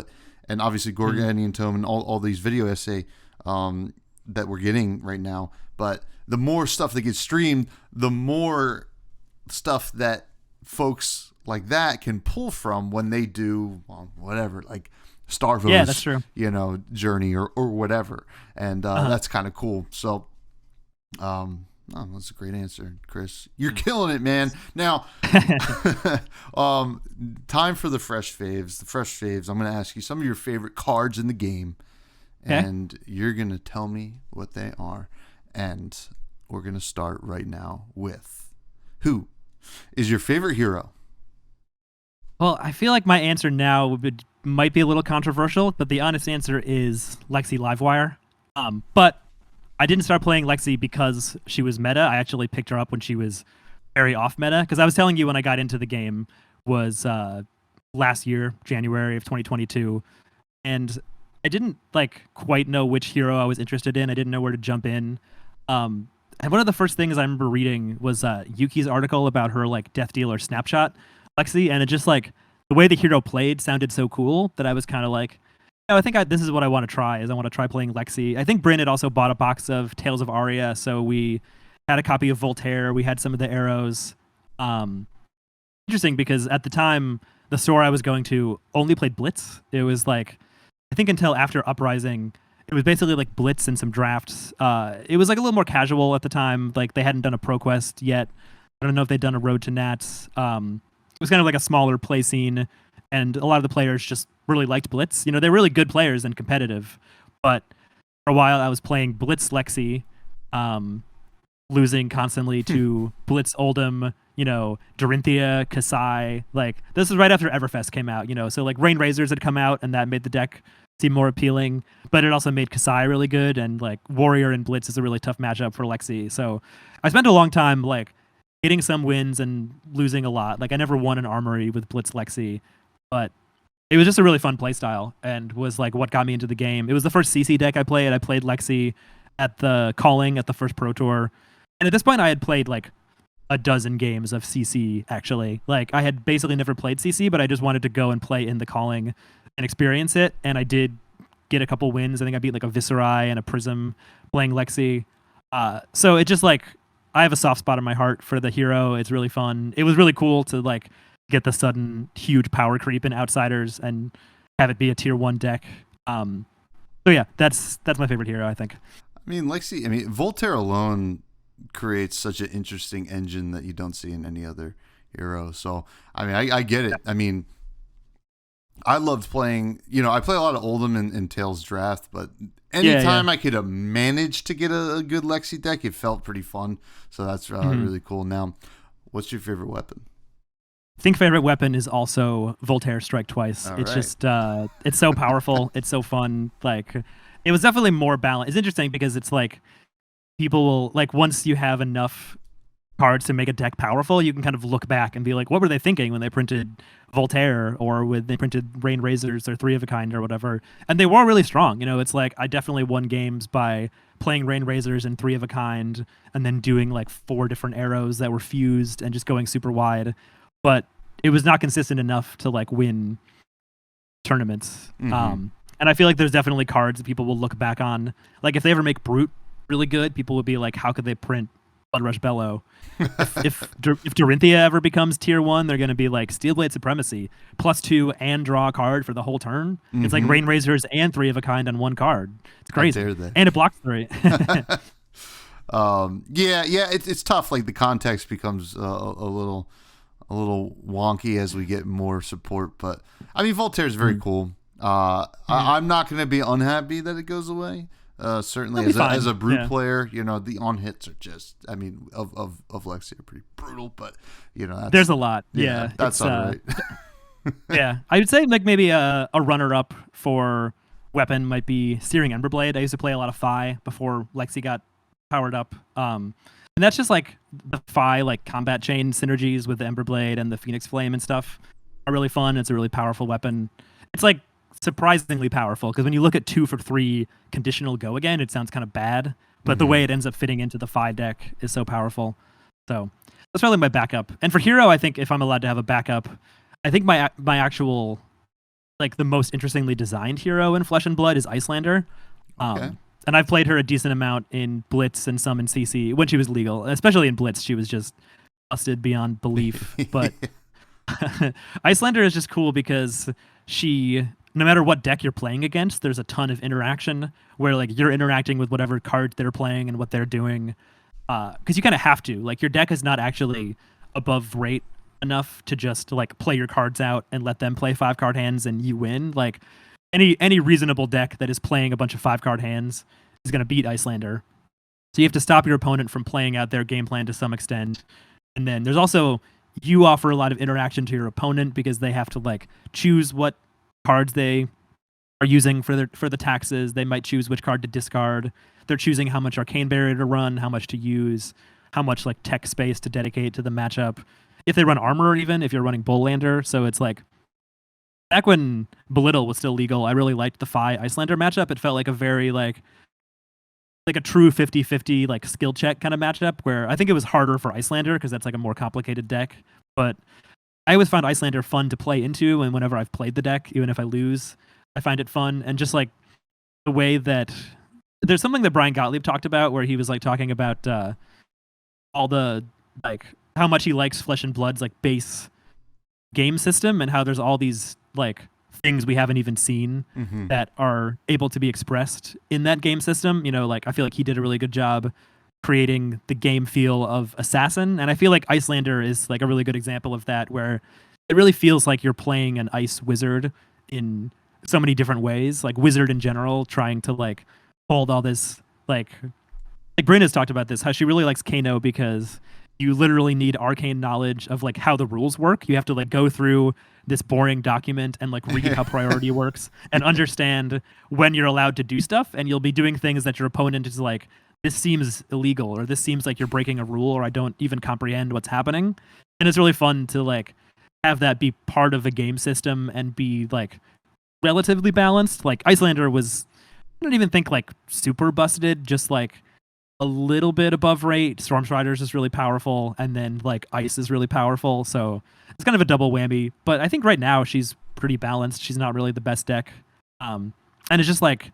and obviously Gorganian Tome and all these video essay that we're getting right now. But the more stuff that gets streamed, the more stuff that folks like that can pull from when they do whatever, like Starvo's, Yeah, that's true. Journey or whatever. And that's kind of cool. So, that's a great answer, Chris. You're killing it, man. Now, time for the fresh faves. The fresh faves. I'm going to ask you some of your favorite cards in the game, and you're going to tell me what they are. And we're going to start right now with who is your favorite hero? Well, I feel like my answer now might be a little controversial, but the honest answer is Lexi Livewire. But I didn't start playing Lexi because she was meta. I actually picked her up when she was very off meta. Because I was telling you when I got into the game was last year, January of 2022, and I didn't quite know which hero I was interested in. I didn't know where to jump in. And one of the first things I remember reading was Yuki's article about her Death Dealer snapshot Lexi, and it just the way the hero played sounded so cool that I was kind of I think this is what I want to try. I want to try playing Lexi. I think Bryn had also bought a box of Tales of Aria, so we had a copy of Voltaire. We had some of the arrows. Interesting because at the time the store I was going to only played Blitz. It was I think until after Uprising, it was basically Blitz and some drafts. It was a little more casual at the time. They hadn't done a ProQuest yet. I don't know if they'd done a Road to Nats. It was kind of a smaller play scene, and a lot of the players just really liked Blitz. They're really good players and competitive, but for a while I was playing Blitz Lexi, losing constantly to Blitz Oldham, Dorinthia, Kasai. This is right after Everfest came out, so Rain Razors had come out, and that made the deck seem more appealing, but it also made Kasai really good, and Warrior and Blitz is a really tough matchup for Lexi. So I spent a long time getting some wins and losing a lot. I never won an Armory with Blitz Lexi, but it was just a really fun play style and was what got me into the game. It was the first CC deck I played. I played Lexi at the Calling at the first Pro Tour. And at this point I had played a dozen games of CC actually. I had basically never played CC, but I just wanted to go and play in the Calling and experience it. And I did get a couple wins. I think I beat a Viserai and a Prism playing Lexi. So it just I have a soft spot in my heart for the hero. It's really fun. It was really cool to get the sudden huge power creep in Outsiders and have it be a tier 1 deck. So yeah, that's my favorite hero, I think. Lexi, Voltaire alone creates such an interesting engine that you don't see in any other hero. So, I get it. I loved playing, I play a lot of Oldham and Tails draft, but anytime I could have managed to get a good Lexi deck, it felt pretty fun. So that's really cool. Now, what's your favorite weapon? I think favorite weapon is also Voltaire Strike Twice. All it's right. just, it's so powerful. It's so fun. It was definitely more balanced. It's interesting because it's people will, once you have enough cards to make a deck powerful, you can kind of look back and be what were they thinking when they printed Voltaire or when they printed Rain Razors or Three of a Kind or whatever? And they were really strong. It's I definitely won games by playing Rain Razors and Three of a Kind and then doing 4 different arrows that were fused and just going super wide. But it was not consistent enough to win tournaments. Mm-hmm. And I feel there's definitely cards that people will look back on. If they ever make Brute really good, people would be how could they print Blood Rush Bellow? if Dorinthia ever becomes tier 1, they're going to be Steelblade Supremacy, +2 and draw a card for the whole turn. Mm-hmm. It's Rain Razors and Three of a Kind on one card. It's crazy. And it blocks 3. It's tough. The context becomes a little wonky as we get more support, but Voltaire is very cool. I'm not going to be unhappy that it goes away. Certainly as a Brute player, the on hits are just, of Lexi are pretty brutal, but there's a lot. Yeah, that's all right. Yeah, I would say maybe a runner up for weapon might be Searing Emberblade. I used to play a lot of Phi before Lexi got powered up. And that's just the Phi combat chain synergies with the Emberblade and the Phoenix Flame and stuff are really fun. It's a really powerful weapon. It's surprisingly powerful, because when you look at 2 for 3 conditional go again, it sounds kind of bad, but the way it ends up fitting into the Fi deck is so powerful. So that's probably my backup. And for hero, I think if I'm allowed to have a backup, I think my actual, like, the most interestingly designed hero in Flesh and Blood is Icelander. Okay. And I've played her a decent amount in Blitz and some in CC when she was legal. Especially in Blitz, she was just busted beyond belief. But Icelander is just cool because she, no matter what deck you're playing against, there's a ton of interaction where, like, you're interacting with whatever card they're playing and what they're doing. Because you kind of have to. Like, your deck is not actually above rate enough to just, like, play your cards out and let them play 5-card hands and you win. Like, any reasonable deck that is playing a bunch of 5-card hands is going to beat Icelander. So you have to stop your opponent from playing out their game plan to some extent. And then there's also, you offer a lot of interaction to your opponent because they have to, like, choose what cards they are using for the taxes. They might choose which card to discard. They're choosing how much Arcane Barrier to run, how much to use, how much, like, tech space to dedicate to the matchup. If they run armor, even if you're running Bullander. So it's like, back when Belittle was still legal, I really liked the Fi Icelander matchup. It felt like a very, like a true 50-50, like, skill check kind of matchup, where I think it was harder for Icelander because that's, like, a more complicated deck. But I always found Icelander fun to play into, and whenever I've played the deck, even if I lose, I find it fun. And just, like, the way that there's something that Brian Gottlieb talked about where he was, like, talking about all the, like, how much he likes Flesh and Blood's, like, base game system, and how there's all these, like, things we haven't even seen that are able to be expressed in that game system. You know, like, I feel like he did a really good job creating the game feel of Assassin, and I feel like Icelander is, like, a really good example of that, where it really feels like you're playing an ice wizard in so many different ways, like wizard in general, trying to, like, hold all this, like Brynn has talked about this, how she really likes Kano because you literally need arcane knowledge of, like, how the rules work. You have to, like, go through this boring document and, like, read how priority works and understand when you're allowed to do stuff. And you'll be doing things that your opponent is like, this seems illegal, or this seems like you're breaking a rule, or I don't even comprehend what's happening. And it's really fun to, like, have that be part of a game system and be, like, relatively balanced. Like, Icelander was, I don't even think, like, super busted, just, like, a little bit above rate. Stormstriders is really powerful, and then, like, Ice is really powerful, so it's kind of a double whammy. But I think right now she's pretty balanced. She's not really the best deck, and it's just, like,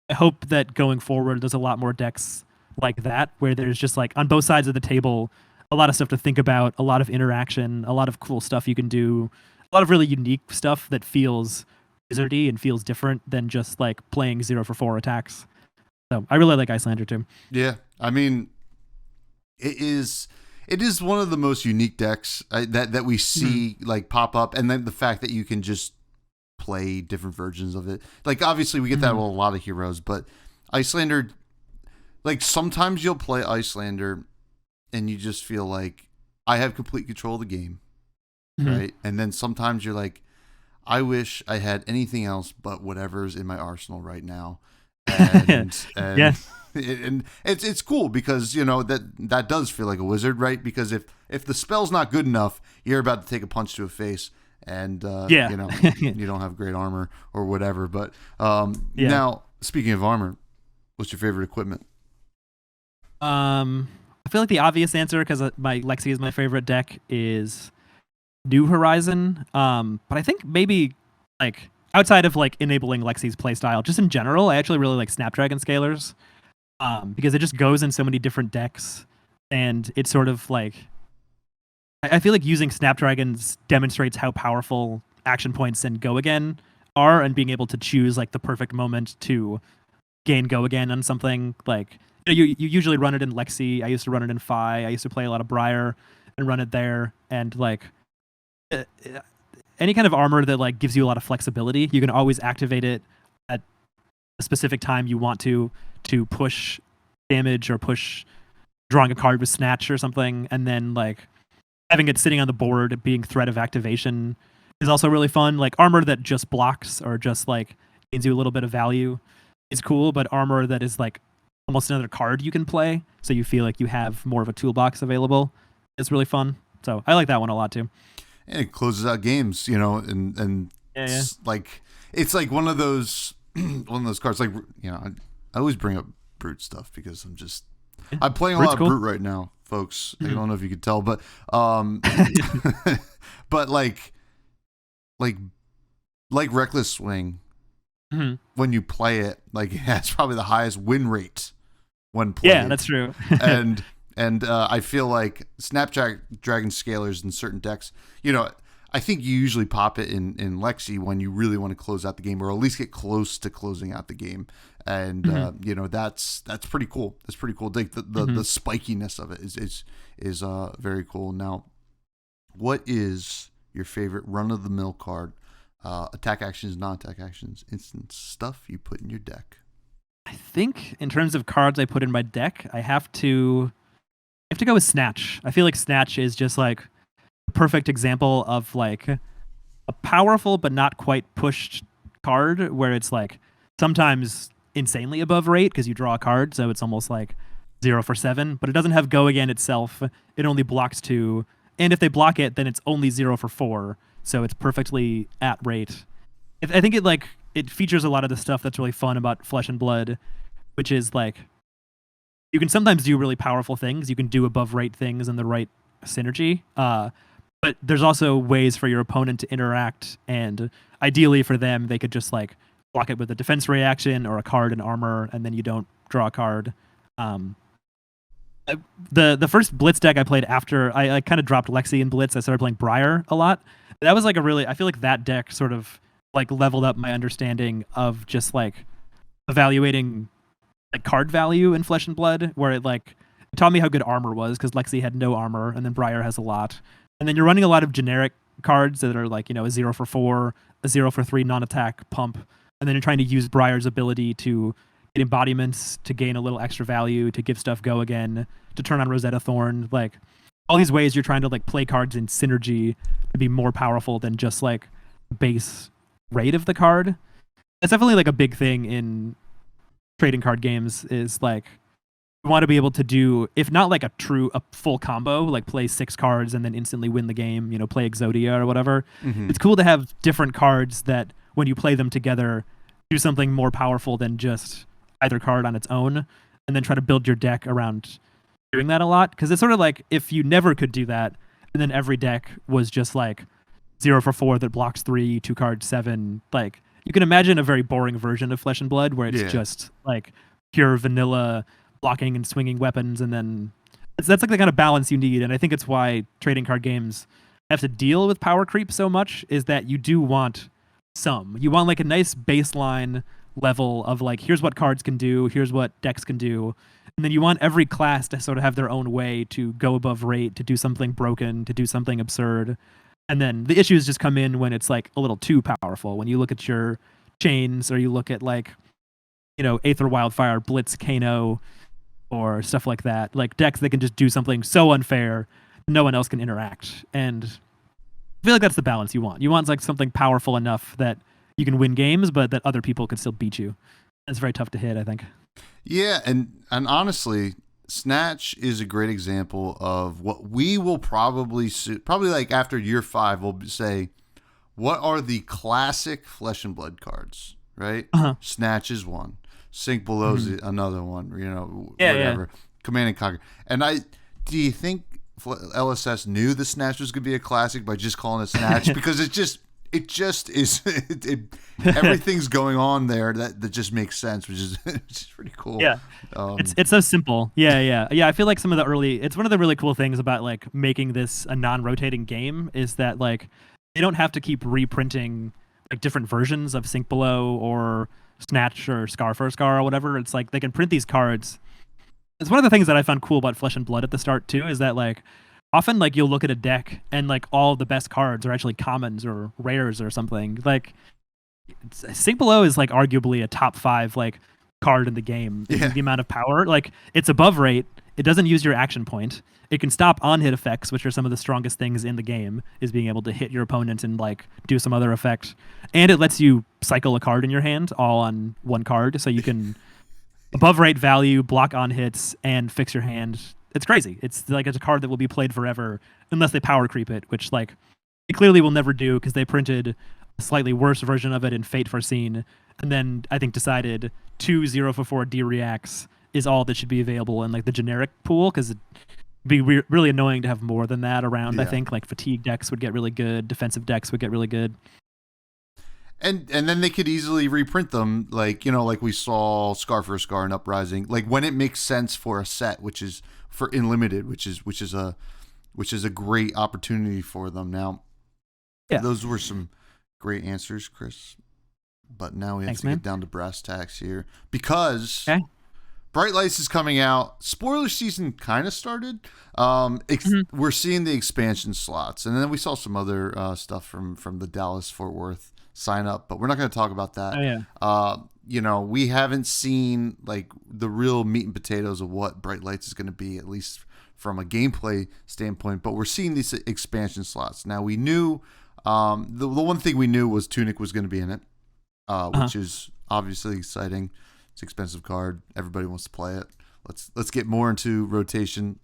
I hope that going forward there's a lot more decks like that, where there's just, like, on both sides of the table, a lot of stuff to think about, a lot of interaction, a lot of cool stuff you can do, a lot of really unique stuff that feels wizardy and feels different than just, like, playing 0 for 4 attacks. So I really like Icelander too. Yeah, I mean, it is one of the most unique decks that we see like pop up, and then the fact that you can just play different versions of it. Like, obviously we get that with a lot of heroes, but Icelander, like, sometimes you'll play Icelander and you just feel like I have complete control of the game, right? And then sometimes you're like, I wish I had anything else but whatever's in my arsenal right now. And Yeah. and it's cool because, you know, that does feel like a wizard, right? Because if the spell's not good enough, you're about to take a punch to a face, and you know, you don't have great armor or whatever. But now, speaking of armor, what's your favorite equipment? I feel like the obvious answer, because my Lexi is my favorite deck, is New Horizon. But I think maybe, like, outside of, like, enabling Lexi's playstyle, just in general, I actually really like Snapdragon Scalers, because it just goes in so many different decks, and it's sort of like, I feel like using Snapdragons demonstrates how powerful action points and go again are, and being able to choose, like, the perfect moment to gain go again on something. Like, you usually run it in Lexi. I used to run it in Fi. I used to play a lot of Briar and run it there, and, like, any kind of armor that, like, gives you a lot of flexibility, you can always activate it at a specific time you want to push damage or push drawing a card with Snatch or something, and then, like, having it sitting on the board being threat of activation is also really fun. Like, armor that just blocks or just, like, gains you a little bit of value is cool, but armor that is, like, almost another card you can play, so you feel like you have more of a toolbox available, is really fun. So I like that one a lot too. And it closes out games, you know, and Yeah. like, it's like one of those cards. Like, I always bring up Brute stuff because I'm playing a Brute's lot of cool. Brute right now, folks. I don't know if you could tell, but but like Reckless Swing, when you play it, like it has probably the highest win rate when played. Yeah, that's true. and I feel like Snapdragon Scalers in certain decks, I think you usually pop it in Lexi when you really want to close out the game, or at least get close to closing out the game. And that's pretty cool. That's pretty cool. Like the spikiness of it is very cool. Now, what is your favorite run of the mill card? Attack actions, non-attack actions, instant stuff you put in your deck. I think in terms of cards I put in my deck, I have to go with Snatch. I feel like Snatch is just like a perfect example of like a powerful but not quite pushed card where it's like sometimes insanely above rate because you draw a card, so it's almost like 0 for 7, but it doesn't have go again itself. It only blocks 2, and if they block it, then it's only 0 for 4, so it's perfectly at rate. I think it features a lot of the stuff that's really fun about Flesh and Blood, which is like you can sometimes do really powerful things. You can do above rate things in the right synergy. But there's also ways for your opponent to interact, and ideally for them, they could just like block it with a defense reaction or a card in armor, and then you don't draw a card. The first Blitz deck I played after I kind of dropped Lexi and Blitz, I started playing Briar a lot. That was like I feel like that deck sort of like leveled up my understanding of just like evaluating like card value in Flesh and Blood, where it taught me how good armor was because Lexi had no armor, and then Briar has a lot. And then you're running a lot of generic cards that are like, a 0 for 4, a 0 for 3 non-attack pump, and then you're trying to use Briar's ability to get embodiments to gain a little extra value, to give stuff go again, to turn on Rosetta Thorn. Like all these ways you're trying to like play cards in synergy to be more powerful than just like base rate of the card. That's definitely like a big thing in trading card games is like you want to be able to do, if not like a full combo, like play 6 cards and then instantly win the game, play Exodia or whatever. It's cool to have different cards that when you play them together do something more powerful than just either card on its own, and then try to build your deck around doing that a lot. Because it's sort of like if you never could do that, and then every deck was just like 0 for 4 that blocks 3, 2 cards 7, like you can imagine a very boring version of Flesh and Blood where it's just like pure vanilla blocking and swinging weapons, and then that's like the kind of balance you need. And I think it's why trading card games have to deal with power creep so much, is that you do want you want like a nice baseline level of like, here's what cards can do, here's what decks can do, and then you want every class to sort of have their own way to go above rate, to do something broken, to do something absurd. And then the issues just come in when it's like a little too powerful. When you look at your chains, or you look at like Aether Wildfire, Blitz, Kano, or stuff like that, like decks that can just do something so unfair no one else can interact. And I feel like that's the balance you want. You want like something powerful enough that you can win games, but that other people can still beat you. It's very tough to hit, I think. Yeah, and honestly, Snatch is a great example of what we will probably like after year 5, we'll say, what are the classic Flesh and Blood cards, right? Snatch is one. Sink Below is another one, whatever. Yeah. Command and Conquer. And do you think LSS knew the Snatch was going to be a classic by just calling it Snatch? Because it just is. Everything's going on there that just makes sense, which is pretty cool. Yeah, it's so simple. Yeah. I feel like it's one of the really cool things about like making this a non-rotating game is that like they don't have to keep reprinting like different versions of Sink Below or Snatch or Scar for Scar or whatever. It's like they can print these cards. It's one of the things that I found cool about Flesh and Blood at the start too, is that like often like you'll look at a deck and like all the best cards are actually commons or rares or something. Like Sink Below is like arguably a top 5 like card in the game. Yeah. The amount of power, like it's above rate. It doesn't use your action point. It can stop on-hit effects, which are some of the strongest things in the game, is being able to hit your opponent and like do some other effect. And it lets you cycle a card in your hand all on one card, so you can above rate value, block on hits, and fix your hand. It's crazy. It's like it's a card that will be played forever unless they power creep it, which like they clearly will never do because they printed a slightly worse version of it in Fate Foreseen, and then I think decided 2 0 for 4 D-Reacts is all that should be available in like the generic pool, because it'd be really annoying to have more than that around. I think like fatigue decks would get really good, defensive decks would get really good. And then they could easily reprint them, like, you know, like we saw Scar for Scar and Uprising, like when it makes sense for a set, which is for in limited, which is a great opportunity for them. Now, those were some great answers, Chris. But now we have to get down to brass tacks here, because Bright Lights is coming out. Spoiler season kind of started. We're seeing the expansion slots, and then we saw some other stuff from the Dallas Fort Worth sign up, but we're not going to talk about that. You know, we haven't seen like the real meat and potatoes of what Bright Lights is going to be, at least from a gameplay standpoint, but we're seeing these expansion slots. Now, we knew the one thing we knew was Tunic was going to be in it, which is obviously exciting. It's an expensive card. Everybody wants to play it. Let's get more into rotation.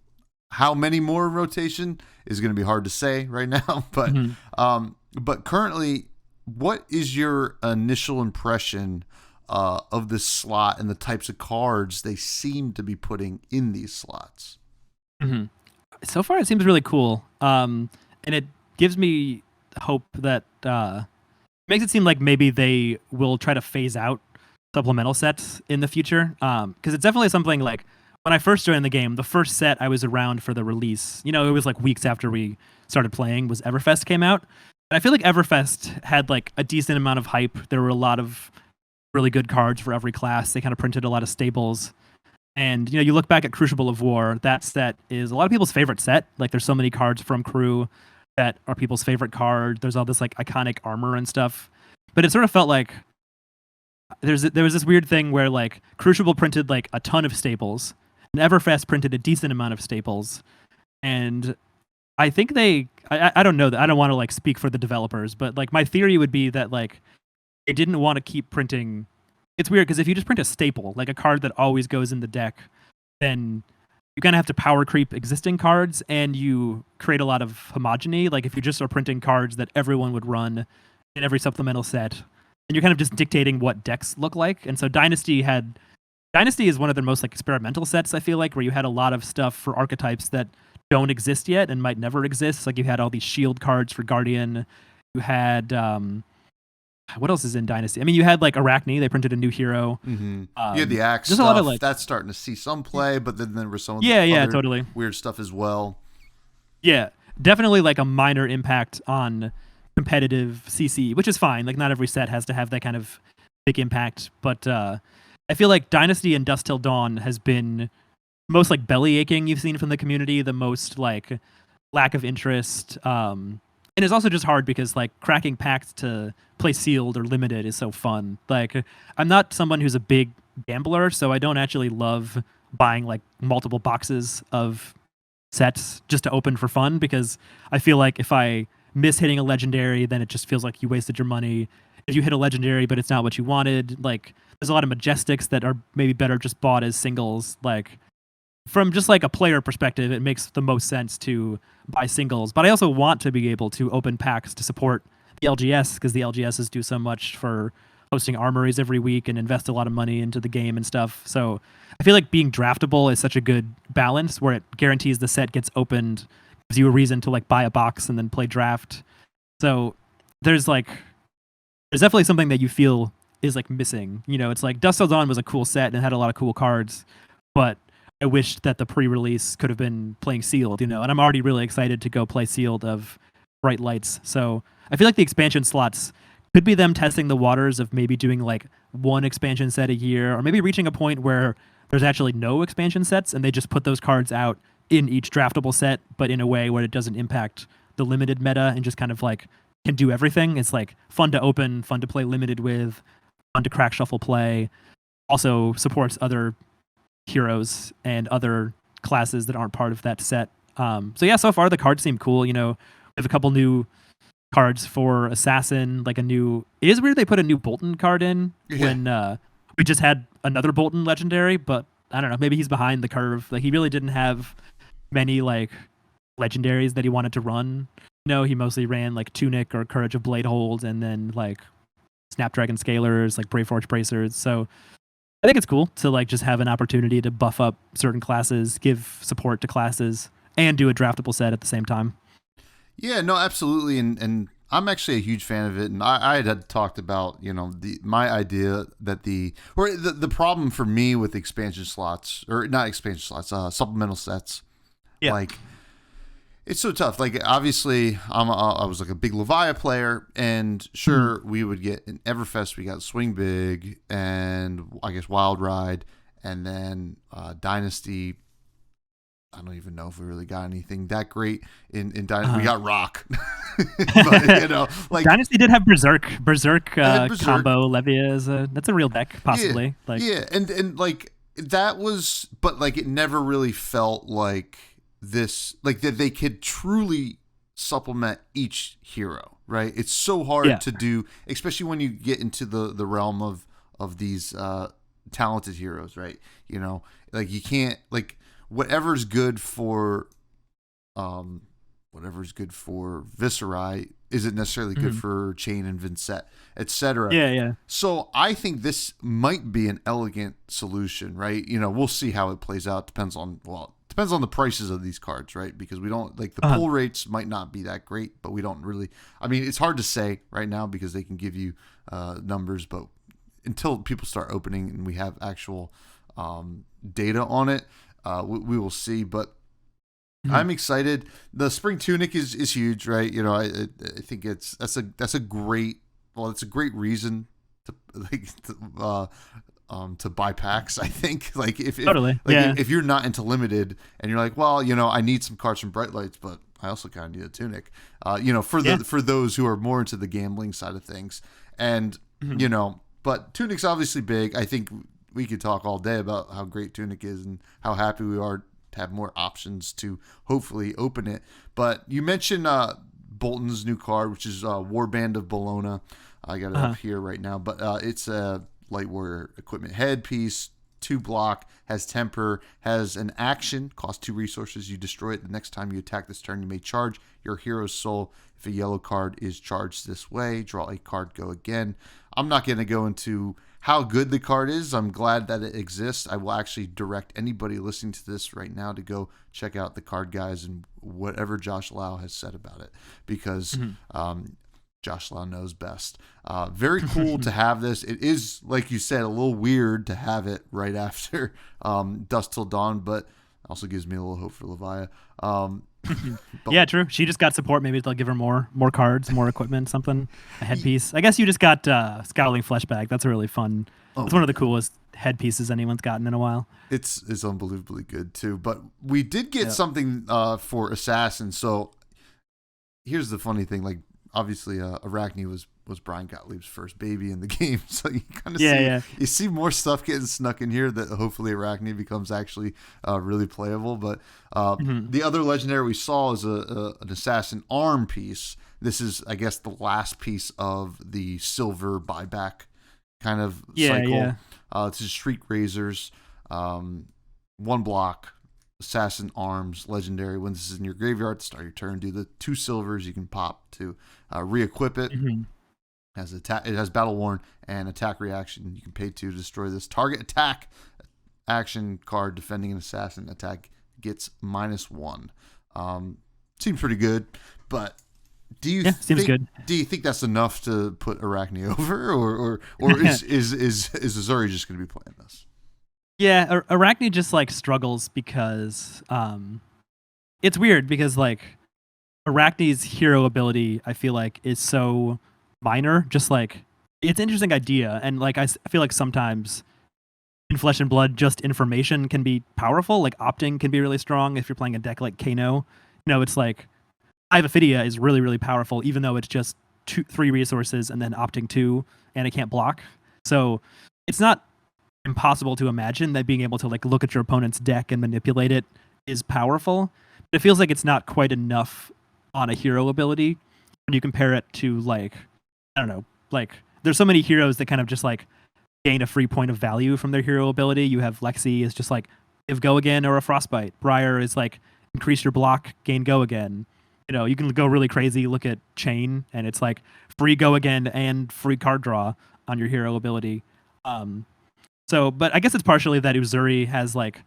How many more rotation is going to be hard to say right now, but currently, what is your initial impression of this slot and the types of cards they seem to be putting in these slots? So far, it seems really cool, and it gives me hope that makes it seem like maybe they will try to phase out supplemental sets in the future, because it's definitely something like when I first joined the game, the first set I was around for the release, you know, it was like weeks after we started playing, was Everfest came out. And I feel like Everfest had like a decent amount of hype. There were a lot of really good cards for every class. They kind of printed a lot of staples. And, you know, you look back at Crucible of War, that set is a lot of people's favorite set. Like there's so many cards from Crew that are people's favorite card. There's all this like iconic armor and stuff. But it sort of felt like there was this weird thing where like Crucible printed like a ton of staples, and Everfest printed a decent amount of staples. And I think I don't know that. I don't want to like speak for the developers, but like my theory would be that like they didn't want to keep printing. It's weird because if you just print a staple, like a card that always goes in the deck, then you kind of have to power creep existing cards and you create a lot of homogeny. Like if you just are printing cards that everyone would run in every supplemental set, and you're kind of just dictating what decks look like. And so Dynasty is one of their most like experimental sets, I feel like, where you had a lot of stuff for archetypes that don't exist yet and might never exist. Like you had all these shield cards for Guardian. You had what else is in Dynasty? I mean, you had like Arachne. They printed a new hero. You had the Axe just stuff. A lot of, like, that's starting to see some play, but then there was some other totally weird stuff as well. Yeah, definitely like a minor impact on competitive CC, which is fine. Like not every set has to have that kind of big impact, but I feel like Dynasty and Dusk Till Dawn has been most like belly aching you've seen from the community, the most like lack of interest, and it's also just hard because like cracking packs to play sealed or limited is so fun. Like I'm not someone who's a big gambler, so I don't actually love buying like multiple boxes of sets just to open for fun, because I feel like if I miss hitting a legendary, then it just feels like you wasted your money. If you hit a legendary but it's not what you wanted, like there's a lot of Majestics that are maybe better just bought as singles. Like from just like a player perspective, it makes the most sense to buy singles. But I also want to be able to open packs to support the LGS, because the LGSs do so much for hosting armories every week and invest a lot of money into the game and stuff. So I feel like being draftable is such a good balance where it guarantees the set gets opened, gives you a reason to like buy a box and then play draft. So there's definitely something that you feel is like missing. You know, it's like Dusk Till Dawn was a cool set and had a lot of cool cards, but I wish that the pre-release could have been playing sealed, you know, and I'm already really excited to go play sealed of Bright Lights. So I feel like the expansion slots could be them testing the waters of maybe doing like one expansion set a year, or maybe reaching a point where there's actually no expansion sets and they just put those cards out in each draftable set, but in a way where it doesn't impact the limited meta and just kind of like can do everything. It's like fun to open, fun to play limited with, fun to crack shuffle play, also supports other heroes and other classes that aren't part of that set. So yeah, so far the cards seem cool. You know, we have a couple new cards for Assassin, like it is weird they put a new Bolton card in when we just had another Bolton legendary, but I don't know, maybe he's behind the curve. Like he really didn't have many like legendaries that he wanted to run No, he mostly ran like Tunic or Courage of Bladehold, and then like Snapdragon Scalers, like Brave Forge Bracers. So I think it's cool to like just have an opportunity to buff up certain classes, give support to classes, and do a draftable set at the same time. Yeah, no, absolutely, and I'm actually a huge fan of it. And I had talked about my idea that the problem for me with expansion slots, or not expansion slots, supplemental sets, Yeah. like it's so tough. Like obviously, I was like a big Levia player, and sure we would get in Everfest. We got Swing Big, and I guess Wild Ride, and then Dynasty. I don't even know if we really got anything that great in Dynasty. We got Rock, but like Dynasty did have Berserk Berserk. combo. Levia that's a real deck possibly. And like that was, but like it never really felt like this, like that they could truly supplement each hero, right? It's so hard to do, especially when you get into the realm of these talented heroes, right? Like you can't, like whatever's good for Viscerai isn't necessarily good for Chain and Vincent, etc. Yeah. So I think this might be an elegant solution, right? We'll see how it plays out. Depends on the prices of these cards, right? Because we don't, like, the pull rates might not be that great, but we don't really, I mean, it's hard to say right now because they can give you numbers, but until people start opening and we have actual data on it, we will see. But I'm excited. The Spring Tunic is huge, right? I think that's a great reason to buy packs. I think, like, if you're not into limited and you're like, well, I need some cards from Bright Lights, but I also kind of need a Tunic, for those who are more into the gambling side of things. And but Tunic's obviously big. I think we could talk all day about how great Tunic is and how happy we are to have more options to hopefully open it. But you mentioned Bolton's new card, which is Warband of Bologna. I got it up here right now, but it's a Light Warrior equipment headpiece, 2 block, has temper, has an action, costs 2 resources. You destroy it. The next time you attack this turn, you may charge your hero's soul. If a yellow card is charged this way, draw a card, go again. I'm not going to go into how good the card is. I'm glad that it exists. I will actually direct anybody listening to this right now to go check out the card guys and whatever Josh Lau has said about it, because Josh Lau knows best. Very cool to have this. It is, like you said, a little weird to have it right after Dusk Till Dawn, but also gives me a little hope for Levia. Yeah, true. She just got support. Maybe they'll give her more cards, more equipment, something, a headpiece. I guess you just got Scowling Fleshbag. That's a really fun. It's one of the coolest headpieces anyone's gotten in a while. It's unbelievably good too. But we did get something for Assassin. So here's the funny thing. Like, obviously, Arachne was Brian Gottlieb's first baby in the game, so you kind of you see more stuff getting snuck in here that hopefully Arachne becomes actually really playable. But the other legendary we saw is an assassin arm piece. This is, I guess, the last piece of the silver buyback kind of cycle. It's just Street Razors, 1 block. Assassin Arms legendary. When this is in your graveyard, start your turn, do the 2 silvers you can pop to re-equip it. It has Battle Worn and attack reaction. You can pay 2 to destroy this. Target attack action card defending an assassin attack gets -1. Seems pretty good, but do you think that's enough to put Arachne over, or is Azuri just going to be playing this? Yeah, Arachne just like struggles because it's weird because like Arachne's hero ability, I feel like, is so minor. Just like, it's an interesting idea, and like I feel like sometimes in Flesh and Blood, just information can be powerful. Like opting can be really strong if you're playing a deck like Kano. It's like I have Ophidia is really, really powerful, even though it's just 3 resources and then opting 2, and it can't block. So it's not impossible to imagine that being able to like look at your opponent's deck and manipulate it is powerful. But it feels like it's not quite enough on a hero ability when you compare it to, like, I don't know, like there's so many heroes that kind of just like gain a free point of value from their hero ability. You have Lexi is just like give go again or a Frostbite. Briar is like increase your block, gain go again. you can go really crazy. Look at Chain, and it's like free go again and free card draw on your hero ability. But I guess it's partially that Uzuri has like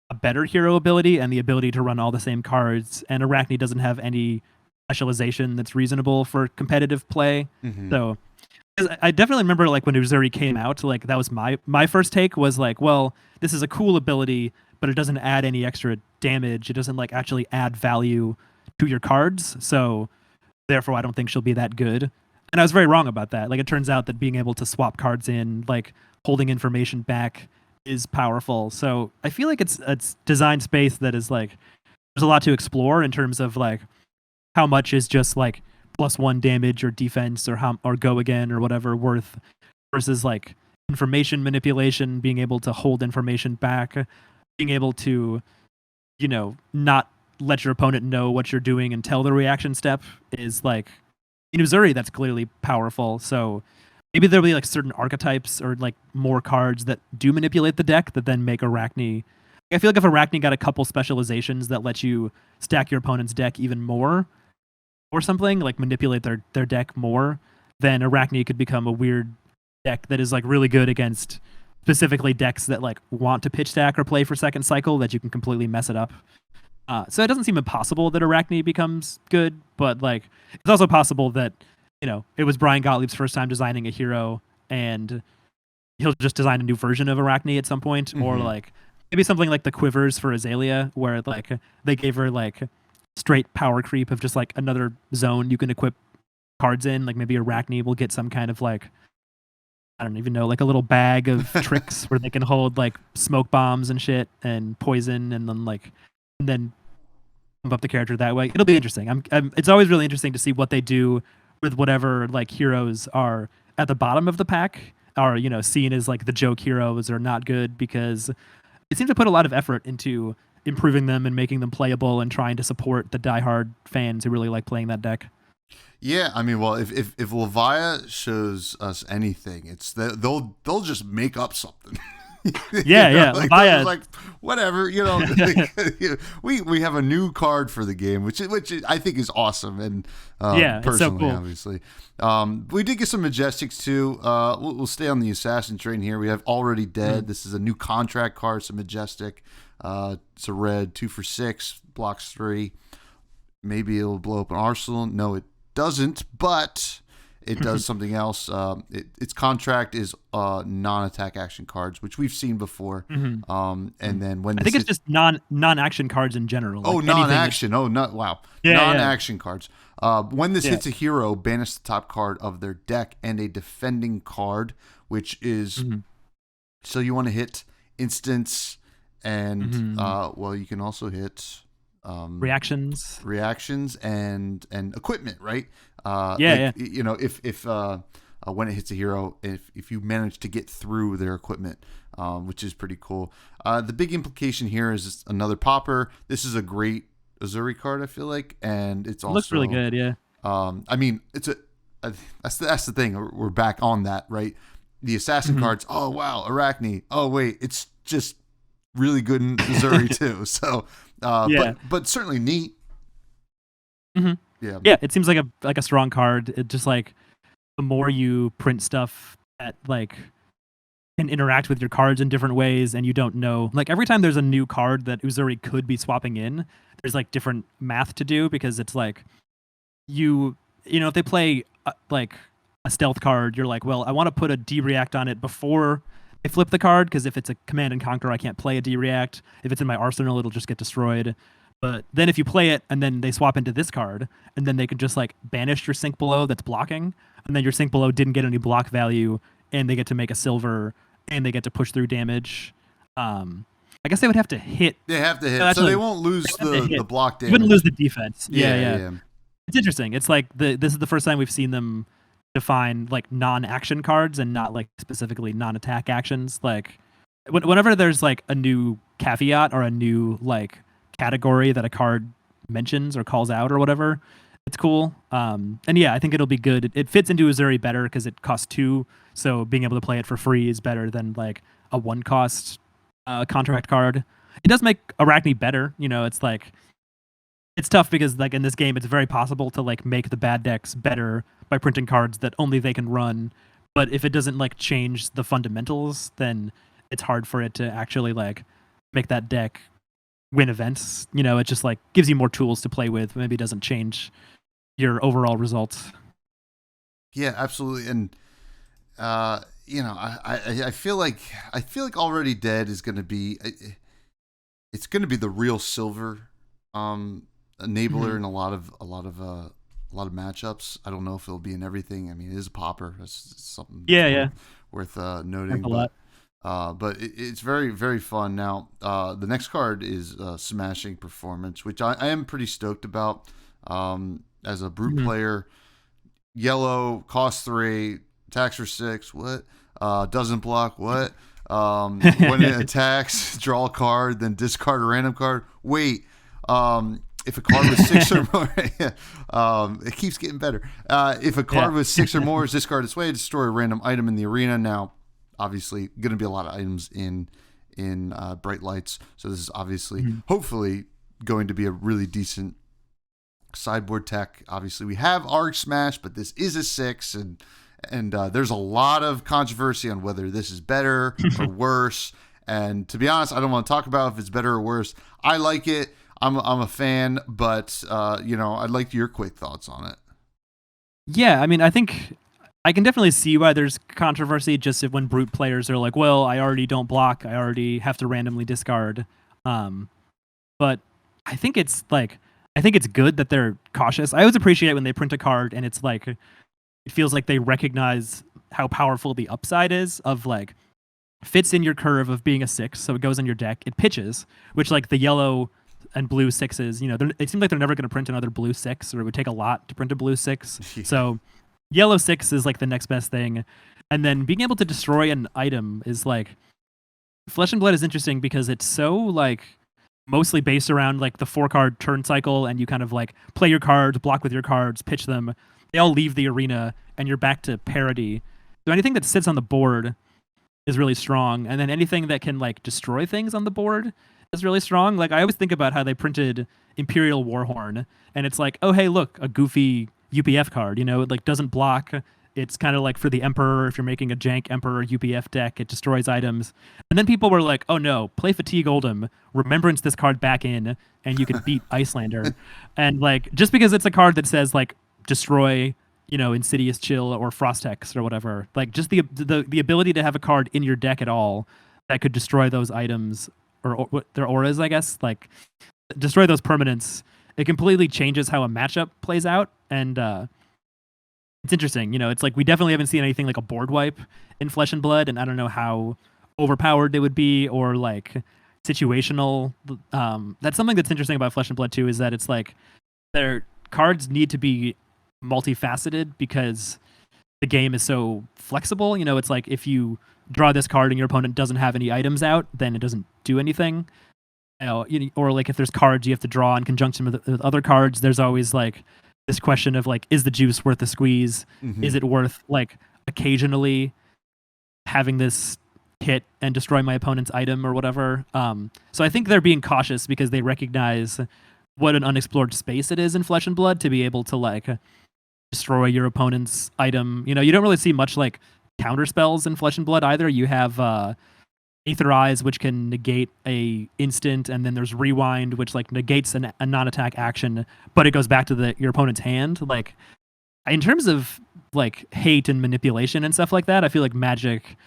a better hero ability and the ability to run all the same cards, and Arachne doesn't have any specialization that's reasonable for competitive play. Mm-hmm. So 'cause I definitely remember like when Uzuri came out, like that was my first take was like, well, this is a cool ability, but it doesn't add any extra damage. It doesn't like actually add value to your cards. So therefore I don't think she'll be that good. And I was very wrong about that. Like it turns out that being able to swap cards in, like holding information back is powerful. So I feel like it's design space that is like there's a lot to explore in terms of like how much is just like +1 damage or defense or go again or whatever worth versus like information manipulation, being able to hold information back, being able to, not let your opponent know what you're doing until the reaction step is like in Uzuri, that's clearly powerful. So maybe there'll be like certain archetypes or like more cards that do manipulate the deck that then make Arachne. I feel like if Arachne got a couple specializations that let you stack your opponent's deck even more or something, like manipulate their deck more, then Arachne could become a weird deck that is like really good against specifically decks that like want to pitch stack or play for second cycle that you can completely mess it up. So it doesn't seem impossible that Arachne becomes good, but like it's also possible that it was Brian Gottlieb's first time designing a hero, and he'll just design a new version of Arachne at some point, or like maybe something like the Quivers for Azalea, where like they gave her like straight power creep of just like another zone you can equip cards in. Like maybe Arachne will get some kind of like I don't even know, like a little bag of tricks where they can hold like smoke bombs and shit and poison, and then pump up the character that way. It'll be interesting. It's always really interesting to see what they do with whatever like heroes are at the bottom of the pack, are seen as like the joke heroes or not good, because it seems to put a lot of effort into improving them and making them playable and trying to support the diehard fans who really like playing that deck. Yeah, I mean, well, if Levia shows us anything, it's that they'll just make up something. Yeah. Like, Levia, like whatever, we have a new card for the game, which I think is awesome, and yeah, personally, it's so cool. obviously, we did get some Majestics too. We'll stay on the assassin train here. We have Already Dead. This is a new contract card. It's a Majestic. It's a red, 2 for 6, blocks 3. Maybe it'll blow up an arsenal. No, it doesn't, but it does something else. Its contract is non-attack action cards, which we've seen before. And then when I think it's just non-action cards in general. Oh, like non-action. Oh, not wow. Yeah, non-action cards. When this hits a hero, banish the top card of their deck and a defending card, which is so you want to hit instants and well, you can also hit reactions and equipment, right? If when it hits a hero, if you manage to get through their equipment, which is pretty cool. The big implication here is another popper. This is a great Uzuri card, I feel like, and it's also looks really good. Yeah. I mean, that's the thing. We're back on that, right? The assassin cards. Oh wow, Arachne. Oh wait, it's just really good in Uzuri too. So, but certainly neat. Yeah, it seems like a strong card. It just like the more you print stuff that like can interact with your cards in different ways, and you don't know, like every time there's a new card that Uzuri could be swapping in, there's like different math to do, because it's like if they play like a stealth card, you're like, well, I want to put a D-react on it before I flip the card, because if it's a command and conquer, I can't play a D-react. If it's in my arsenal, it'll just get destroyed. But then if you play it and then they swap into this card, and then they could just like banish your sink below that's blocking, and then your sink below didn't get any block value, and they get to make a silver, and they get to push through damage. I guess they would have to hit. They have to hit, so they won't lose the block damage. You wouldn't lose the defense. Yeah. It's interesting. It's like this is the first time we've seen them define like non-action cards and not like specifically non-attack actions. Like whenever there's like a new caveat or a new like category that a card mentions or calls out or whatever, it's cool. And yeah, I think it'll be good. It fits into Uzuri better because it costs 2, so being able to play it for free is better than like a 1-cost contract card. It does make Arachne better. It's like it's tough because like in this game, it's very possible to like make the bad decks better by printing cards that only they can run. But if it doesn't like change the fundamentals, then it's hard for it to actually like make that deck win events. It just like gives you more tools to play with. Maybe it doesn't change your overall results. Yeah, absolutely. And I feel like Already Dead is going to be it's going to be the real silver enabler in a lot of matchups. I don't know if it'll be in everything. I mean, it is a popper. That's something worth noting. But it's very, very fun. Now, the next card is Smashing Performance, which I am pretty stoked about. As a brute player, yellow, cost 3, attacks for 6. What? Doesn't block. What? When it attacks, draw a card, then discard a random card. Wait. If a card with 6 or more, it keeps getting better. If a card with 6 or more is discarded this way, destroy a random item in the arena. Now, obviously, going to be a lot of items in Bright Lights, so this is obviously, hopefully, going to be a really decent sideboard tech. Obviously, we have Arc Smash, but this is a 6, and there's a lot of controversy on whether this is better or worse. And to be honest, I don't want to talk about if it's better or worse. I like it. I'm a fan, but I'd like your quick thoughts on it. Yeah, I mean, I think I can definitely see why there's controversy. Just when brute players are like, "Well, I already don't block. I already have to randomly discard." But I think it's good that they're cautious. I always appreciate when they print a card and it's like it feels like they recognize how powerful the upside is of like fits in your curve of being a 6, so it goes in your deck. It pitches, which like the yellow and blue 6s, it seems like they're never going to print another blue 6, or it would take a lot to print a blue 6. So yellow 6 is like the next best thing. And then being able to destroy an item is like Flesh and Blood is interesting because it's so like mostly based around like the 4-card turn cycle, and you kind of like play your cards, block with your cards, pitch them. They all leave the arena and you're back to parity. So anything that sits on the board is really strong. And then anything that can like destroy things on the board is really strong. Like I always think about how they printed Imperial Warhorn, and it's like, oh hey, look, a goofy UPF card. It like doesn't block. It's kind of like for the Emperor. If you're making a jank Emperor UPF deck, it destroys items. And then people were like, oh no, play Fatigue Oldhim, remembrance this card back in, and you can beat Icelander. And like just because it's a card that says like destroy, Insidious Chill or Frostex or whatever, like just the ability to have a card in your deck at all that could destroy those items or their auras, I guess, like destroy those permanents. It completely changes how a matchup plays out, and it's interesting. It's like we definitely haven't seen anything like a board wipe in Flesh and Blood, and I don't know how overpowered they would be or like situational. That's something that's interesting about Flesh and Blood too, is that it's like their cards need to be multifaceted because the game is so flexible. It's like if you draw this card and your opponent doesn't have any items out, then it doesn't do anything. Or like if there's cards you have to draw in conjunction with other cards, there's always like this question of like, is the juice worth the squeeze? Is it worth like occasionally having this hit and destroy my opponent's item or whatever? So I think they're being cautious because they recognize what an unexplored space it is in Flesh and Blood to be able to like destroy your opponent's item. You don't really see much like counter spells in Flesh and Blood either. You have Aether Eyes, which can negate a instant, and then there's Rewind, which like negates a non-attack action, but it goes back to your opponent's hand. Like in terms of like hate and manipulation and stuff like that, I feel like Magic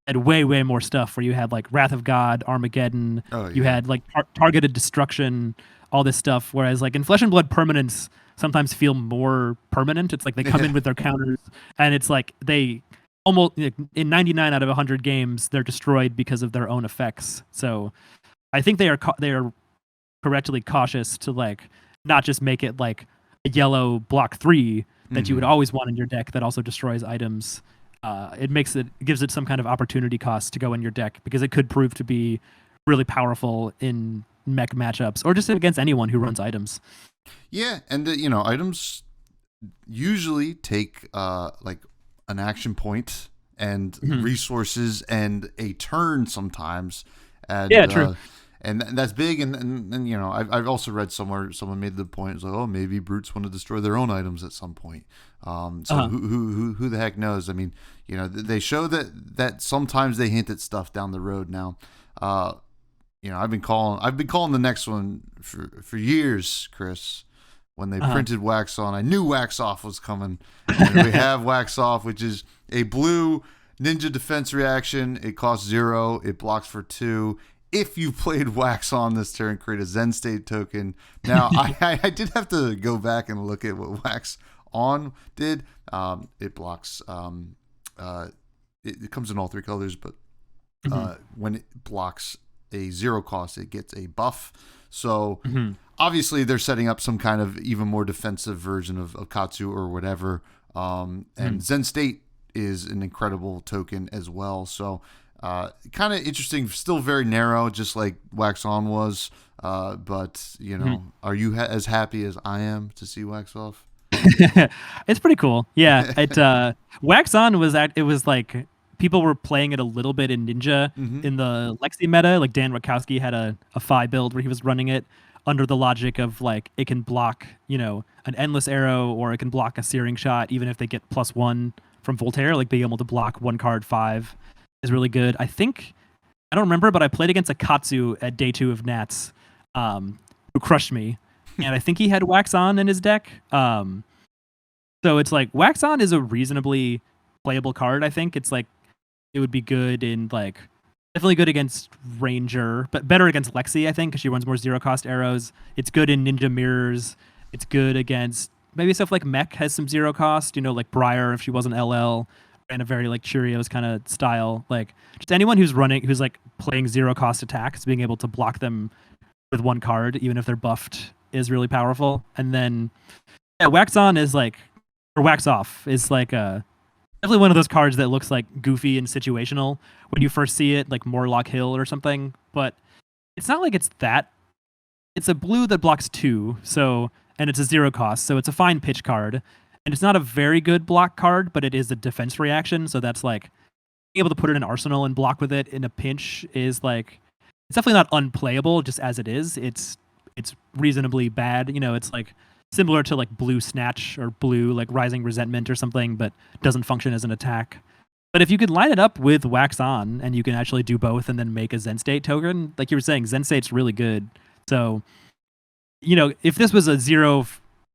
had way more stuff where you had like Wrath of God, Armageddon, you had like targeted destruction, all this stuff. Whereas like in Flesh and Blood, permanents sometimes feel more permanent. It's like they come in with their counters, and it's like they almost in 99 out of 100 games they're destroyed because of their own effects. So I think they are correctly cautious to like not just make it like a yellow block 3 that you would always want in your deck that also destroys items. It gives it some kind of opportunity cost to go in your deck because it could prove to be really powerful in mech matchups or just against anyone who runs items. Yeah, and items usually take like an action point and resources and a turn sometimes. And, yeah, true. and that's big. And you know, I've also read somewhere someone made the point, it's like, oh, maybe brutes want to destroy their own items at some point. So who the heck knows? I mean, you know, they show that sometimes they hint at stuff down the road now. You know, I've been calling the next one for years, Chris. When they printed Wax On, I knew Wax Off was coming. And we have Wax Off, which is a blue ninja defense reaction. It costs 0. It blocks for 2. If you played Wax On this turn, create a Zen State token. Now, I did have to go back and look at what Wax On did. It blocks. It comes in all 3 colors, but when it blocks a 0 cost, it gets a buff. So obviously they're setting up some kind of even more defensive version of Katsu or whatever. And Zen State is an incredible token as well. So kind of interesting, still very narrow, just like Wax On was. But, you know, are you as happy as I am to see Wax Off? It's pretty cool. Yeah. It Wax On was it was like people were playing it a little bit in Ninja in the Lexi meta. Like Dan Rakowski had a Phi build where he was running it under the logic of like it can block, you know, an endless arrow, or it can block a searing shot even if they get +1 from Voltaire. Like being able to block 1 card 5 is really good. I don't remember, but I played against a Katsu at day 2 of Nats, who crushed me. And I think he had Wax On in his deck. So it's like Wax On is a reasonably playable card. I think it's like it would be good in like definitely good against Ranger, but better against Lexi, I think, because she runs more 0 cost arrows. It's good in Ninja Mirrors. It's good against maybe stuff like Mech has some 0 cost, you know, like Briar if she wasn't LL, and a very like Cheerios kind of style. Like just anyone who's like playing 0 cost attacks, being able to block them with 1 card, even if they're buffed, is really powerful. And then Wax On is like, or Wax Off is like definitely one of those cards that looks like goofy and situational when you first see it, like Morlock Hill or something. But it's not like it's that. It's a blue that blocks 2, and it's a 0 cost, so it's a fine pitch card. And it's not a very good block card, but it is a defense reaction, so that's like being able to put it in Arsenal and block with it in a pinch is like, it's definitely not unplayable just as it is. It's reasonably bad. You know, it's like similar to like blue Snatch or blue like Rising Resentment or something, but doesn't function as an attack. But if you could line it up with Wax On and you can actually do both and then make a Zen State token, like you were saying, Zen State's really good. So, you know, if this was a 0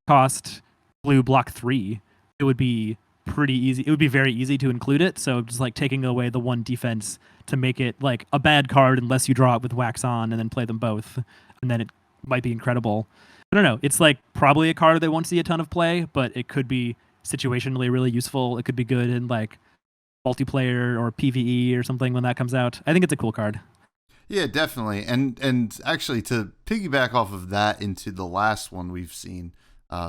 cost blue block 3, it would be pretty easy. It would be very easy to include it. So just like taking away the 1 defense to make it like a bad card unless you draw it with Wax On and then play them both. And then it might be incredible. I don't know. It's like probably a card that won't see a ton of play, but it could be situationally really useful. It could be good in like multiplayer or PvE or something when that comes out. I think it's a cool card. Yeah, definitely. And actually, to piggyback off of that into the last one we've seen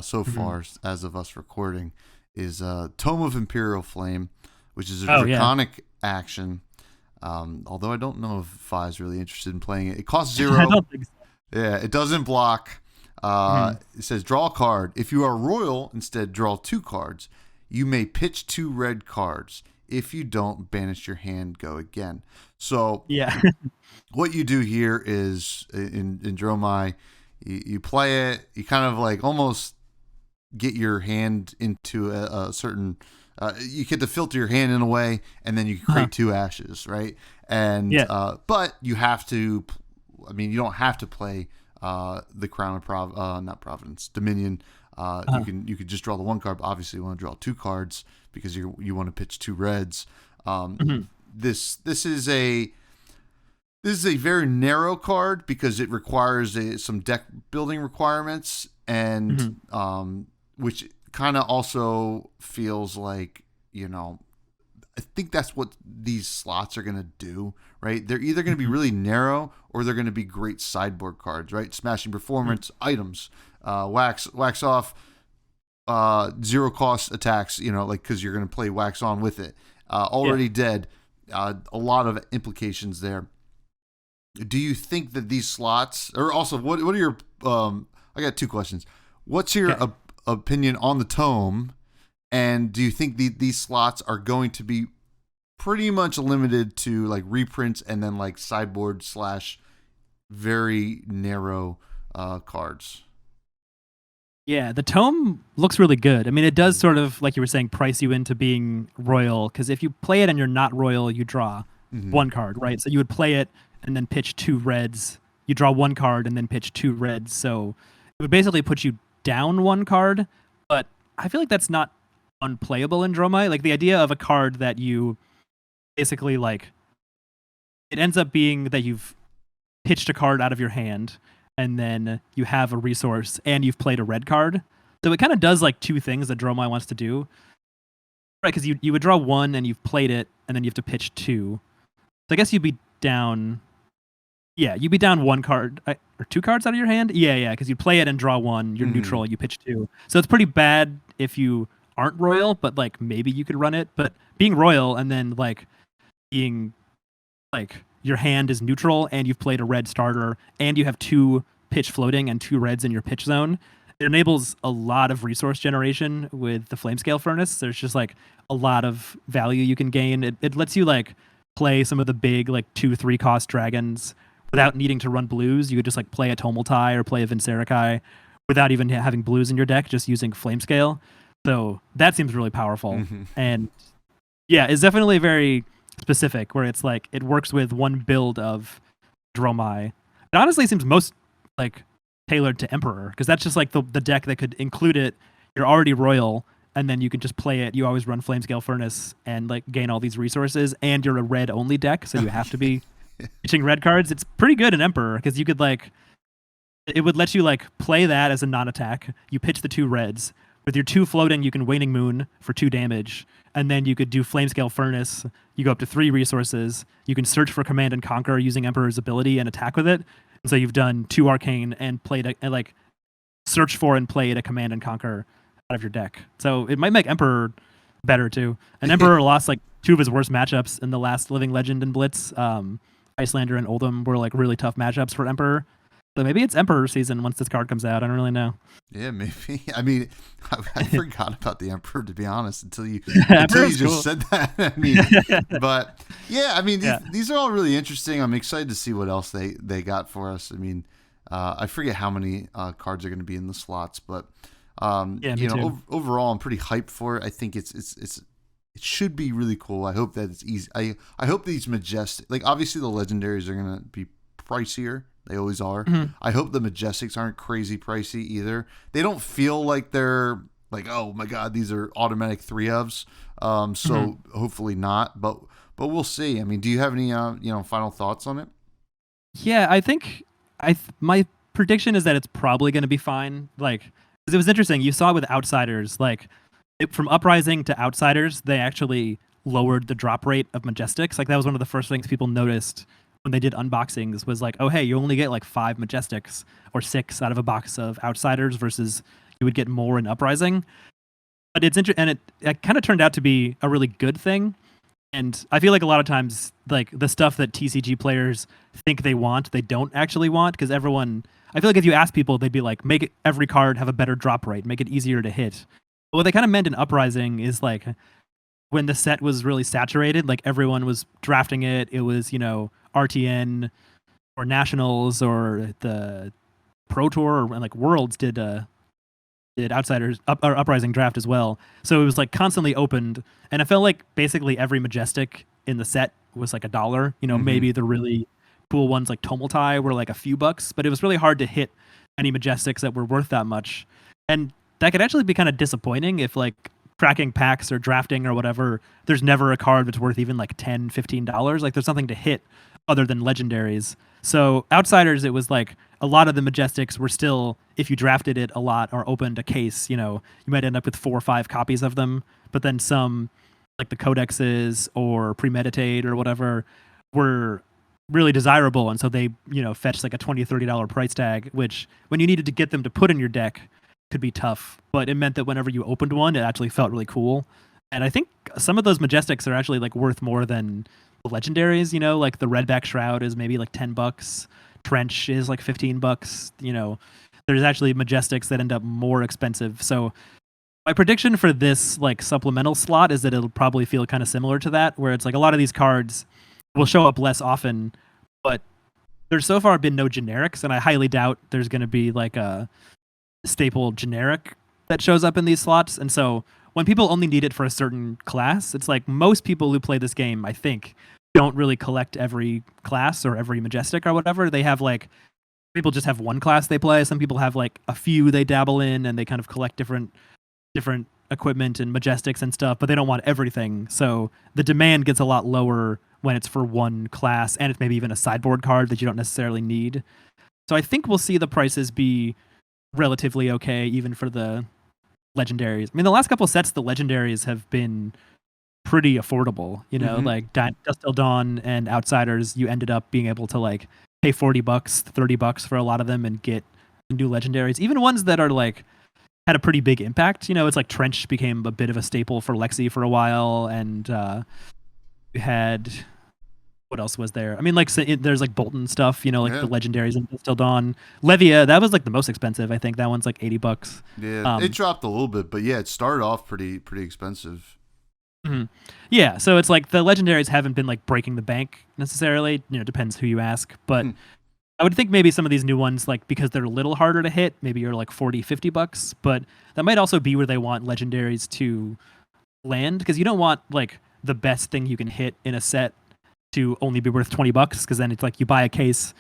so far as of us recording is Tome of Imperial Flame, which is a draconic action. Although I don't know if Fi is really interested in playing it. It costs 0. I don't think so. Yeah, it doesn't block. It says draw a card. If you are royal, instead draw 2 cards. You may pitch 2 red cards. If you don't, banish your hand, go again. So yeah, what you do here is in Dromai, you play it. You kind of like almost get your hand into a certain. You get to filter your hand in a way, and then you create 2 ashes, right? And but you have to. I mean, you don't have to play the Crown of not Providence, Dominion. You could just draw the 1 card. But obviously, you want to draw 2 cards because you want to pitch 2 reds. This is a very narrow card because it requires some deck building requirements, and which kind of also feels like, you know, I think that's what these slots are going to do, right? They're either going to be really narrow or they're going to be great sideboard cards, right? Smashing Performance, items, wax off, 0 cost attacks, you know, like because you're going to play Wax On with it. Already dead. A lot of implications there. Do you think that these slots, or also what are your, I got 2 questions. What's your opinion on the tome? And do you think these slots are going to be pretty much limited to like reprints and then like sideboard / very narrow cards. Yeah, the tome looks really good. I mean, it does sort of, like you were saying, price you into being royal, because if you play it and you're not royal, you draw Mm-hmm. one card, right? So you would play it and then pitch two reds. You draw one card and then pitch two reds. So it would basically put you down one card, but I feel like that's not unplayable in Dromai. Like the idea of a card that you basically like, it ends up being that you've pitched a card out of your hand and then you have a resource and you've played a red card. So it kind of does like two things that Dromai wants to do. Right, because you would draw one and you've played it and then you have to pitch two. So I guess you'd be down. Yeah, you'd be down one card or two cards out of your hand. Yeah, because you play it and draw one. You're neutral. You pitch two. So it's pretty bad if you aren't royal, but like maybe you could run it. But being royal and then like being like your hand is neutral and you've played a red starter and you have two pitch floating and two reds in your pitch zone, it enables a lot of resource generation with the Flamescale Furnace. There's just like a lot of value you can gain. It lets you like play some of the big like 2-3 cost dragons without needing to run blues. You could just like play a Tomultai or play a Vincerikai without even having blues in your deck, just using Flamescale. So that seems really powerful. And yeah, it's definitely very specific, where it's like it works with one build of Dromai. It honestly seems most like tailored to Emperor, because that's just like the deck that could include it. You're already royal, and then you can just play it. You always run Flamescale Furnace and like gain all these resources, and you're a red only deck, so you have to be pitching red cards. It's pretty good in Emperor because you could like, it would let you like play that as a non-attack. You pitch the two reds. With your two floating, you can Waning Moon for 2 damage, and then you could do Flamescale Furnace. You go up to 3 resources. You can search for Command and Conquer using Emperor's ability and attack with it. And so you've done 2 Arcane and played and like search for and played a Command and Conquer out of your deck. So it might make Emperor better too. And Emperor lost like 2 of his worst matchups in the last Living Legend and Blitz. Icelander and Oldham were like really tough matchups for Emperor. So maybe it's Emperor season once this card comes out. I don't really know. Yeah, maybe. I mean, I forgot about the Emperor, to be honest, until you just said that. I mean, but yeah, I mean, these are all really interesting. I'm excited to see what else they got for us. I mean, I forget how many cards are going to be in the slots, but overall, I'm pretty hyped for it. I think it should be really cool. I hope that it's easy. I hope these majestic, like obviously the legendaries are going to be pricier. They always are. I hope the Majestics aren't crazy pricey either. They don't feel like they're like, oh my god, these are automatic 3-ofs. So hopefully not. But we'll see. I mean, do you have any final thoughts on it? Yeah, I think my prediction is that it's probably going to be fine. Like, 'cause it was interesting. You saw with Outsiders, like from Uprising to Outsiders, they actually lowered the drop rate of Majestics. Like that was one of the first things people noticed when they did unboxings, was like, oh hey, you only get like 5 Majestics or 6 out of a box of Outsiders versus you would get more in Uprising. But it's interesting, and it kind of turned out to be a really good thing. And I feel like a lot of times, like the stuff that TCG players think they want, they don't actually want, because everyone, I feel like if you ask people, they'd be like, make every card have a better drop rate, make it easier to hit. But what they kind of meant in Uprising is like, when the set was really saturated, like everyone was drafting it. It was, RTN or Nationals or the Pro Tour or like Worlds did Outsiders or Uprising draft as well. So it was like constantly opened, and I felt like basically every Majestic in the set was like $1. Maybe the really cool ones like Tomultai were like a few bucks, but it was really hard to hit any Majestics that were worth that much. And that could actually be kind of disappointing if like tracking packs or drafting or whatever, there's never a card that's worth even like $10, $15. Like there's something to hit other than legendaries. So Outsiders, it was like a lot of the Majestics were still, if you drafted it a lot or opened a case, you might end up with 4 or 5 copies of them. But then some, like the Codexes or Premeditate or whatever, were really desirable. And so they, fetched like a $20, $30 price tag, which when you needed to get them to put in your deck, could be tough, but it meant that whenever you opened one, it actually felt really cool. And I think some of those Majestics are actually like worth more than the legendaries, like the Redback Shroud is maybe like $10. Trench is like $15. There's actually Majestics that end up more expensive. So my prediction for this like supplemental slot is that it'll probably feel kind of similar to that, where it's like a lot of these cards will show up less often, but there's so far been no generics, and I highly doubt there's going to be like a staple generic that shows up in these slots. And so when people only need it for a certain class, it's like most people who play this game, I think, don't really collect every class or every majestic or whatever. They have like people just have one class they play. Some people have like a few they dabble in, and they kind of collect different equipment and majestics and stuff, but they don't want everything. So the demand gets a lot lower when it's for one class, and it's maybe even a sideboard card that you don't necessarily need. So I think we'll see the prices be relatively okay, even for the legendaries. I mean, the last couple sets, the legendaries have been pretty affordable. You know, like Dust Till Dawn and Outsiders, you ended up being able to like pay $40, $30 for a lot of them and get new legendaries. Even ones that are like had a pretty big impact. You know, it's like Trench became a bit of a staple for Lexi for a while, and we had what else was there? I mean, like there's like Bolton stuff. You know, like the legendaries in Dust Till Dawn. Levia, that was like the most expensive. I think that one's like $80. Yeah, it dropped a little bit, but yeah, it started off pretty expensive. Yeah, so it's like the legendaries haven't been like breaking the bank necessarily. You know, depends who you ask, but I would think maybe some of these new ones, like because they're a little harder to hit, maybe you're like $40-$50, but that might also be where they want legendaries to land, because you don't want like the best thing you can hit in a set to only be worth $20, because then it's like you buy a case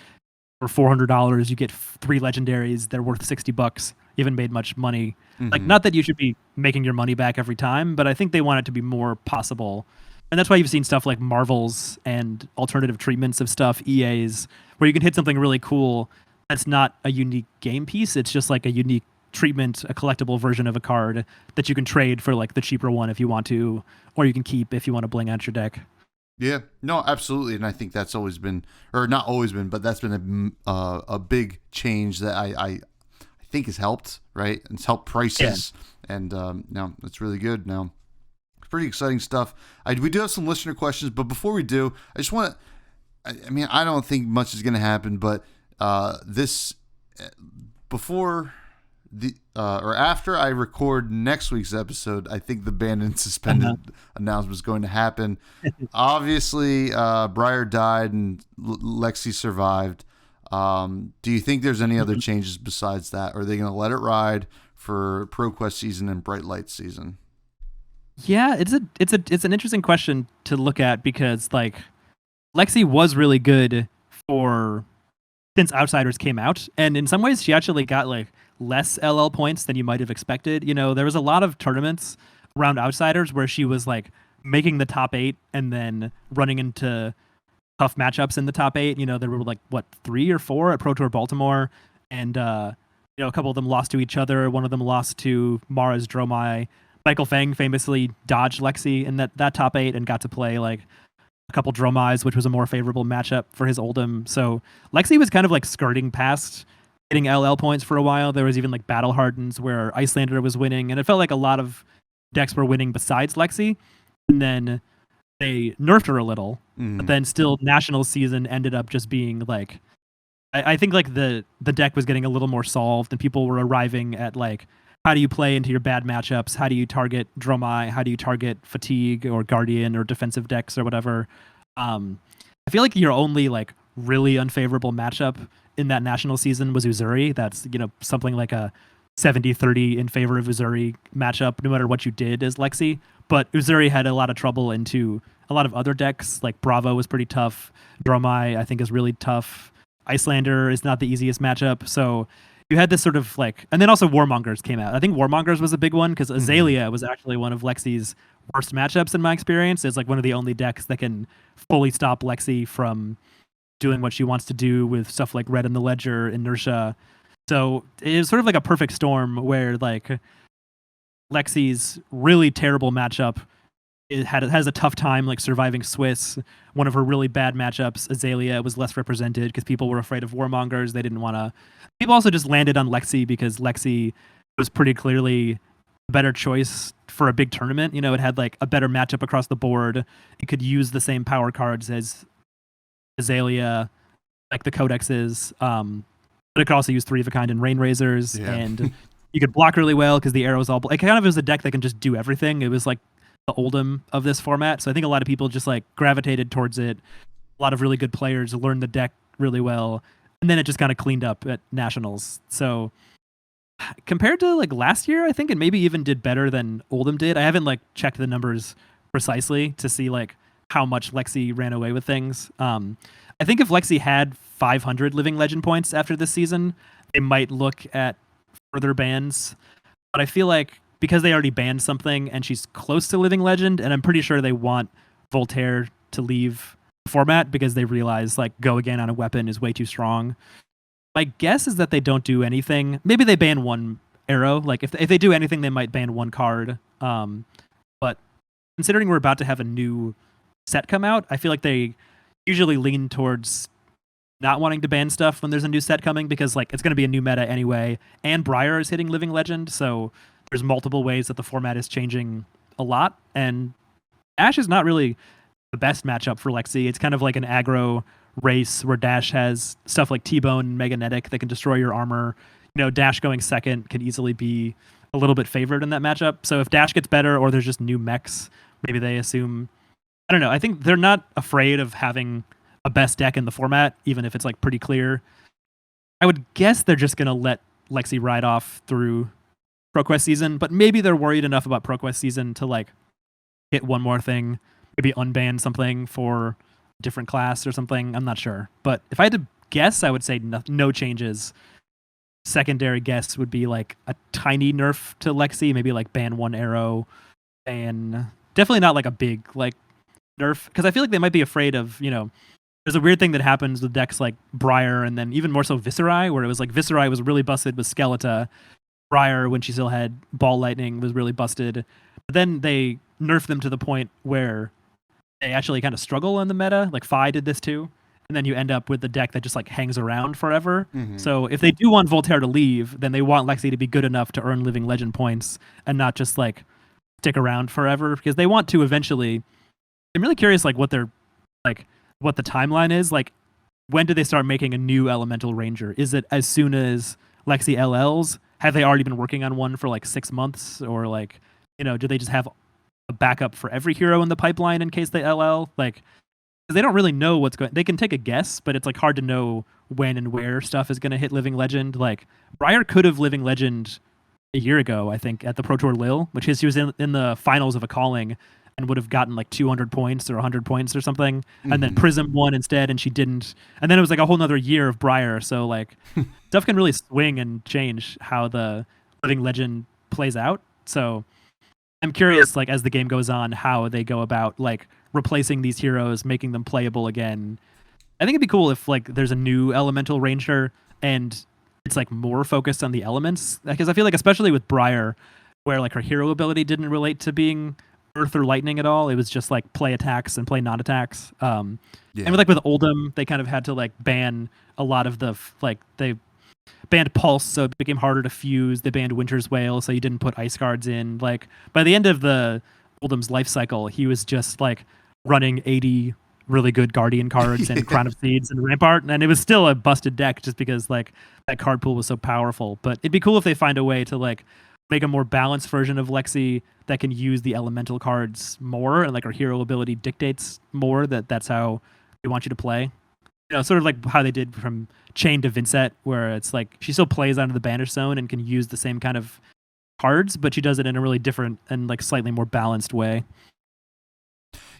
for $400, you get 3 legendaries, they're worth $60. You haven't made much money. Like, not that you should be making your money back every time, but I think they want it to be more possible. And that's why you've seen stuff like Marvels and alternative treatments of stuff, EAs, where you can hit something really cool that's not a unique game piece. It's just like a unique treatment, a collectible version of a card that you can trade for like the cheaper one if you want to, or you can keep if you want to bling out your deck. Yeah, no, absolutely. And I think that's always been, or not always been, but that's been a big change that I think has helped, right? It's helped prices. Yeah. And no, it's really good now. Pretty exciting stuff. We do have some listener questions, but before we do, I just want to, I mean, I don't think much is going to happen, but before the or after I record next week's episode, I think the banned and suspended announcement is going to happen. Obviously, Briar died and Lexi survived. Do you think there's any other changes besides that? Or are they going to let it ride for ProQuest season and Bright Light season? Yeah, it's an interesting question to look at, because like Lexi was really good since Outsiders came out, and in some ways she actually got like less LL points than you might have expected. You know, there was a lot of tournaments around Outsiders where she was like making the top 8 and then running into tough matchups in the top 8. You know, there were like 3 or 4 at Pro Tour Baltimore, and you know, a couple of them lost to each other. One of them lost to Mara's Dromai. Michael Feng famously dodged Lexi in that top 8 and got to play like a couple Dromais, which was a more favorable matchup for his Oldhim. So Lexi was kind of like skirting past getting LL points for a while. There was even like Battle Hardens where Icelander was winning, and it felt like a lot of decks were winning besides Lexi. And then they nerfed her a little, but then still national season ended up just being like, I think like the deck was getting a little more solved, and people were arriving at like, how do you play into your bad matchups? How do you target Dromai? How do you target Fatigue or Guardian or defensive decks or whatever? I feel like your only like really unfavorable matchup in that national season was Uzuri. That's, you know, something like a 70-30 in favor of Uzuri matchup, no matter what you did as Lexi. But Uzuri had a lot of trouble into a lot of other decks. Like Bravo was pretty tough. Dromai, I think, is really tough. Icelander is not the easiest matchup. So you had this sort of like, and then also Warmongers came out. I think Warmongers was a big one because Azalea was actually one of Lexi's worst matchups in my experience. It's like one of the only decks that can fully stop Lexi from doing what she wants to do with stuff like Red in the Ledger, Inertia. So it was sort of like a perfect storm where like Lexi's really terrible matchup has a tough time like surviving Swiss. One of her really bad matchups, Azalea, was less represented because people were afraid of Warmongers. They didn't want to. People also just landed on Lexi because Lexi was pretty clearly a better choice for a big tournament. You know, it had like a better matchup across the board. It could use the same power cards as Azalea, like the codexes, but it could also use 3 of a kind and Rain Razors, and you could block really well because the arrows all. It kind of was a deck that can just do everything. It was like the Oldhim of this format, so I think a lot of people just like gravitated towards it. A lot of really good players learned the deck really well, and then it just kind of cleaned up at nationals. So compared to like last year, I think it maybe even did better than Oldham did. I haven't like checked the numbers precisely to see like how much Lexi ran away with things. I think if Lexi had 500 Living Legend points after this season, they might look at further bans. But I feel like because they already banned something and she's close to Living Legend, and I'm pretty sure they want Voltaire to leave the format because they realize like go again on a weapon is way too strong. My guess is that they don't do anything. Maybe they ban one arrow. Like if they do anything, they might ban one card. But considering we're about to have a new set come out, I feel like they usually lean towards not wanting to ban stuff when there's a new set coming because like it's going to be a new meta anyway. And Briar is hitting Living Legend, so there's multiple ways that the format is changing a lot. And Dash is not really the best matchup for Lexi. It's kind of like an aggro race where Dash has stuff like T-Bone and Meganetic that can destroy your armor. You know, Dash going second could easily be a little bit favored in that matchup. So if Dash gets better or there's just new mechs, maybe they assume, I don't know. I think they're not afraid of having a best deck in the format, even if it's like pretty clear. I would guess they're just going to let Lexi ride off through ProQuest season, but maybe they're worried enough about ProQuest season to like hit one more thing, maybe unban something for a different class or something. I'm not sure. But if I had to guess, I would say no changes. Secondary guess would be like a tiny nerf to Lexi, maybe like ban one arrow, and definitely not like a big like nerf, because I feel like they might be afraid of, you know, there's a weird thing that happens with decks like Briar and then even more so Viscerai, where it was like Viscerai was really busted with Skeletor. Briar, when she still had Ball Lightning, was really busted. But then they nerfed them to the point where they actually kind of struggle in the meta. Like Fi did this too. And then you end up with the deck that just like hangs around forever. Mm-hmm. So if they do want Voltaire to leave, then they want Lexi to be good enough to earn Living Legend points and not just like stick around forever, because they want to eventually. I'm really curious like what they're like what the timeline is. Like when do they start making a new Elemental Ranger? Is it as soon as Lexi LLs? Have they already been working on one for like 6 months? Or like, you know, do they just have a backup for every hero in the pipeline in case they LL? Like, they don't really know what's going. They can take a guess, but it's like hard to know when and where stuff is going to hit Living Legend. Like Briar could have Living Legend a year ago, I think, at the Pro Tour Lille, which is she was in the finals of a calling and would have gotten like 200 points or 100 points or something. Mm-hmm. And then Prism won instead, and she didn't. And then it was like a whole nother year of Briar. So like stuff can really swing and change how the Living Legend plays out. So I'm curious, like as the game goes on, how they go about like replacing these heroes, making them playable again. I think it'd be cool if like there's a new Elemental Ranger and it's like more focused on the elements, because I feel like especially with Briar, where like her hero ability didn't relate to being Earth or Lightning at all. It was just like play attacks and play non-attacks. And with like with Oldham, they kind of had to like ban a lot of the like they banned Pulse, so it became harder to fuse. They banned Winter's Wail, so you didn't put Ice Guards in. Like by the end of the Oldham's life cycle, he was just like running 80 really good Guardian cards and Crown of Seeds and Rampart, and it was still a busted deck just because like that card pool was so powerful. But it'd be cool if they find a way to like make a more balanced version of Lexi that can use the elemental cards more, and like her hero ability dictates more that's how they want you to play. You know, sort of like how they did from Chain to Vincent, where it's like she still plays out of the Banished Zone and can use the same kind of cards, but she does it in a really different and like slightly more balanced way.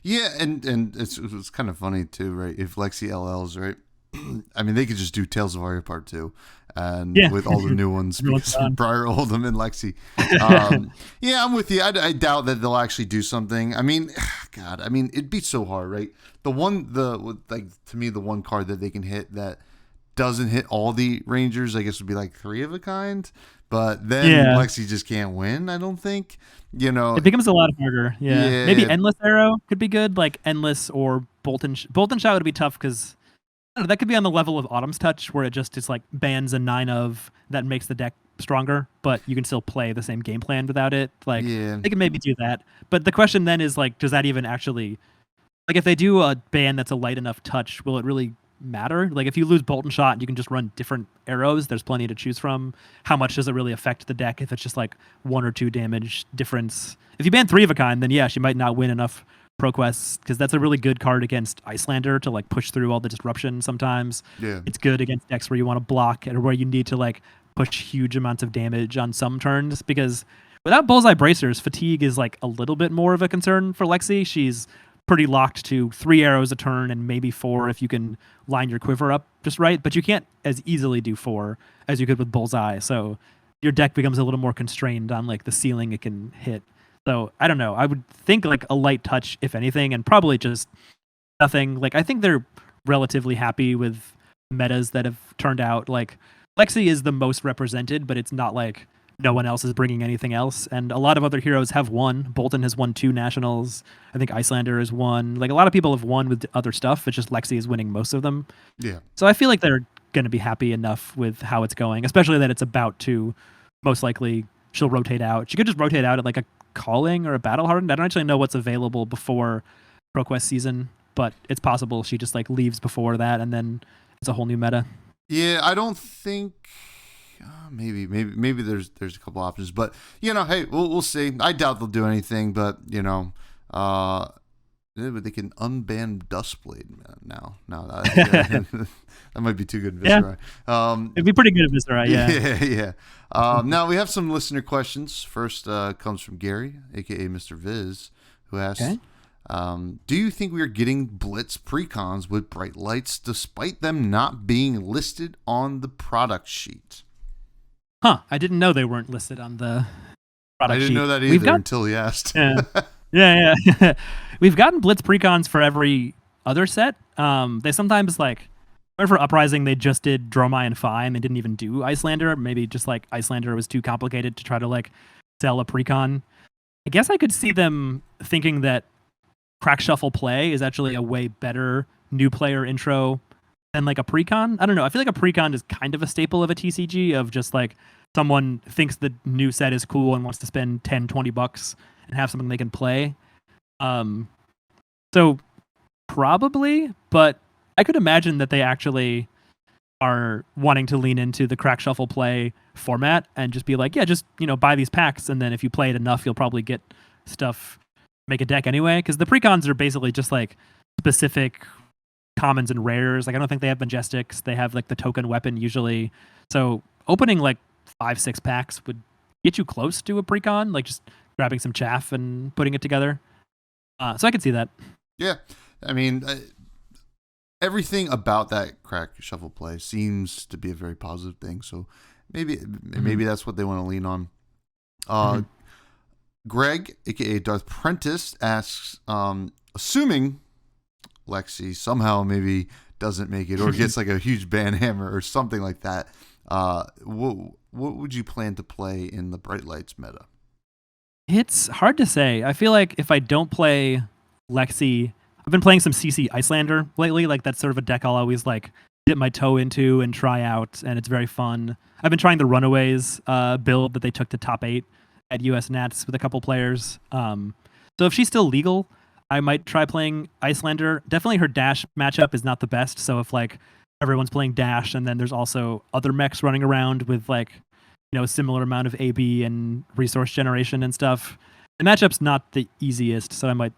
Yeah, and it's kind of funny too, right? If Lexi LLs, right? I mean, they could just do Tales of Aria Part 2, and with all the new ones, because Briar, Oldham, and Lexi. Yeah, I'm with you. I doubt that they'll actually do something. I mean, God, I mean, it'd be so hard, right? To me, the one card that they can hit that doesn't hit all the Rangers, I guess, would be like 3 of a kind. But then Lexi just can't win, I don't think. You know, it becomes a lot harder. Yeah. Maybe Endless Arrow could be good, like Endless or Bolton Shot would be tough because that could be on the level of Autumn's Touch, where it just is like bans a 9 of that makes the deck stronger, but you can still play the same game plan without it. Like they can maybe do that. But the question then is like, does that even actually, like if they do a ban that's a light enough touch, will it really matter? Like if you lose Bolton Shot, you can just run different arrows. There's plenty to choose from. How much does it really affect the deck if it's just like 1 or 2 damage difference? If you ban 3 of a kind, then yeah, she might not win enough ProQuest because that's a really good card against Icelander to like push through all the disruption sometimes. Yeah. It's good against decks where you want to block or where you need to like push huge amounts of damage on some turns because without Bullseye Bracers, fatigue is like a little bit more of a concern for Lexi. She's pretty locked to 3 arrows a turn and maybe 4 if you can line your quiver up just right, but you can't as easily do 4 as you could with Bullseye. So your deck becomes a little more constrained on like the ceiling it can hit. So I don't know. I would think like a light touch, if anything, and probably just nothing. Like I think they're relatively happy with metas that have turned out. Like Lexi is the most represented, but it's not like no one else is bringing anything else. And a lot of other heroes have won. Bolton has won 2 nationals. I think Icelander has won. Like a lot of people have won with other stuff. It's just Lexi is winning most of them. Yeah. So I feel like they're going to be happy enough with how it's going, especially that it's about to most likely she'll rotate out. She could just rotate out at like a calling or a battle hardened. I don't actually know what's available before ProQuest season, but it's possible she just like leaves before that and then it's a whole new meta. Yeah, I don't think maybe there's a couple options, but hey, we'll see. I doubt they'll do anything, but they can unban Dustblade now. That might be too good. Viscerai. Yeah. It'd be pretty good at Viscerai, yeah. Yeah. Now we have some listener questions. First comes from Gary, aka Mr. Viz, who asks, do you think we are getting Blitz precons with bright lights despite them not being listed on the product sheet? Huh. I didn't know they weren't listed on the product sheet. I didn't know that either until he asked. Yeah. We've gotten Blitz precons for every other set. They sometimes like, for Uprising, they just did Dromai and Phi and they didn't even do Icelander. Maybe just like Icelander was too complicated to try to like sell a precon. I guess I could see them thinking that Crack Shuffle Play is actually a way better new player intro than like a precon. I don't know. I feel like a precon is kind of a staple of a TCG of just like someone thinks the new set is cool and wants to spend $10-$20 and have something they can play. So probably, but I could imagine that they actually are wanting to lean into the Crack Shuffle Play format and just be like, yeah, just, buy these packs. And then if you play it enough, you'll probably get stuff, make a deck anyway. Cause the precons are basically just like specific commons and rares. Like I don't think they have Majestics. They have like the token weapon usually. So opening like 5-6 packs would get you close to a precon, like just grabbing some chaff and putting it together. So I could see that. Yeah. I mean, everything about that Crack Shuffle Play seems to be a very positive thing. So maybe that's what they want to lean on. Greg, aka Darth Prentice, asks, assuming Lexi somehow maybe doesn't make it or gets like a huge ban hammer or something like that, what would you plan to play in the Bright Lights meta? It's hard to say. I feel like if I don't play Lexi, I've been playing some CC Icelander lately. Like that's sort of a deck I'll always like dip my toe into and try out, and it's very fun. I've been trying the Runaways build that they took to top 8 at US Nats with a couple players. So if she's still legal, I might try playing Icelander. Definitely her Dash matchup is not the best. So if like everyone's playing Dash and then there's also other mechs running around with like, a similar amount of AB and resource generation and stuff, the matchup's not the easiest. So I might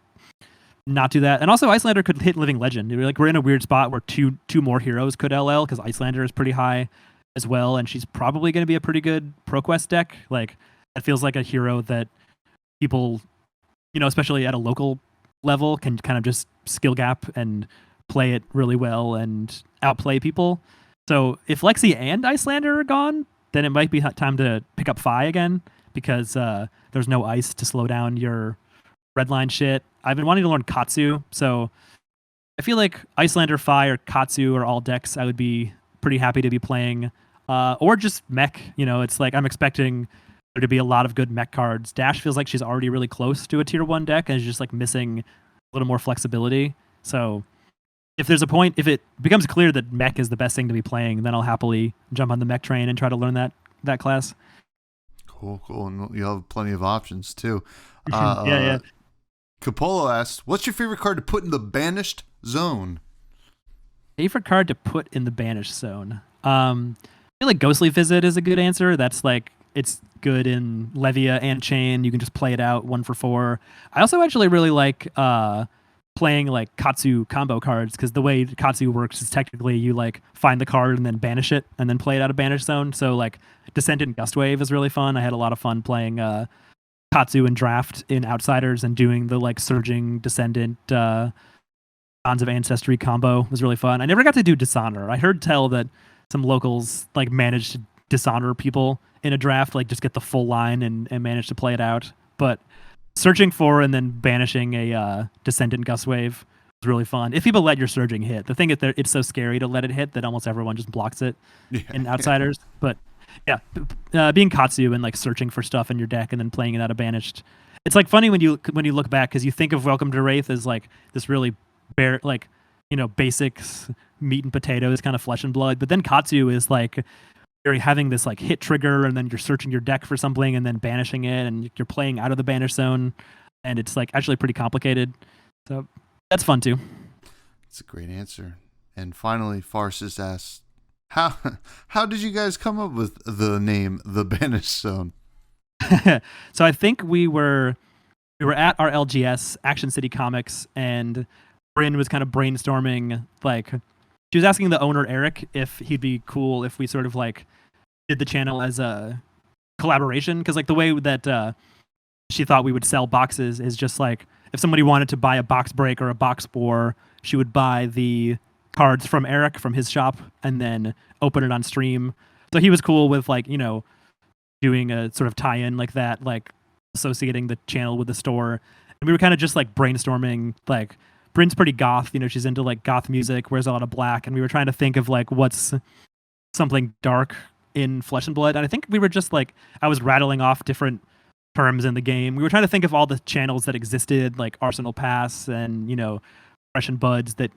not do that. And also Icelander could hit Living Legend. We're in a weird spot where two more heroes could LL because Icelander is pretty high as well. And she's probably going to be a pretty good ProQuest deck. Like it feels like a hero that people, especially at a local level, can kind of just skill gap and play it really well and outplay people. So if Lexi and Icelander are gone, then it might be time to pick up Phi again because there's no ice to slow down your redline shit. I've been wanting to learn Katsu, so I feel like Icelander, Phi, or Katsu are all decks I would be pretty happy to be playing. Or just mech. It's like I'm expecting there to be a lot of good mech cards. Dash feels like she's already really close to a tier 1 deck and is just like missing a little more flexibility. So if there's a point, if it becomes clear that mech is the best thing to be playing, then I'll happily jump on the mech train and try to learn that class. Cool. And you'll have plenty of options too. Yeah. Capolo asks, what's your favorite card to put in the Banished Zone? Favorite card to put in the Banished Zone? I feel like Ghostly Visit is a good answer. That's like It's good in Levia and Chain. You can just play it out 1 for 4. I also actually really like playing like Katsu combo cards, because the way Katsu works is technically you like find the card and then banish it and then play it out of Banished Zone. So like Descendant Gustwave is really fun. I had a lot of fun playing Katsu and Draft in Outsiders and doing the like Surging Descendant Bonds of Ancestry combo was really fun. I never got to do Dishonor. I heard tell that some locals like managed to dishonor people in a draft, like just get the full line and manage to play it out. But searching for and then banishing a Descendant Gustwave was really fun. If people let your Surging hit. The thing is that it's so scary to let it hit that almost everyone just blocks it in Outsiders. But yeah, being Katsu and like searching for stuff in your deck and then playing it out of Banished. It's like funny when you look back, because you think of Welcome to Wraith as like this really bare, like, you know, basics, meat and potatoes kind of flesh and blood. But then Katsu is like you're having this like hit trigger, and then you're searching your deck for something and then banishing it, and you're playing out of the Banished Zone, and it's like actually pretty complicated. So that's fun too. That's a great answer. And finally, Farsis asks, how did you guys come up with the name The Banished Zone? So I think we were at our LGS Action City Comics, and Bryn was kind of brainstorming, like she was asking the owner Eric if he'd be cool if we sort of like did the channel as a collaboration, because like the way that she thought we would sell boxes is just like if somebody wanted to buy a box break or a box spore, she would buy the cards from Eric from his shop and then open it on stream. So he was cool with like, you know, doing a sort of tie-in like that, like associating the channel with the store. And we were kind of just like brainstorming, like Bryn's pretty goth, you know, she's into like goth music, wears a lot of black, and we were trying to think of like what's something dark in Flesh and Blood. And I think we were just like, I was rattling off different terms in the game. We were trying to think of all the channels that existed, like Arsenal Pass and, you know, Fresh and Buds that,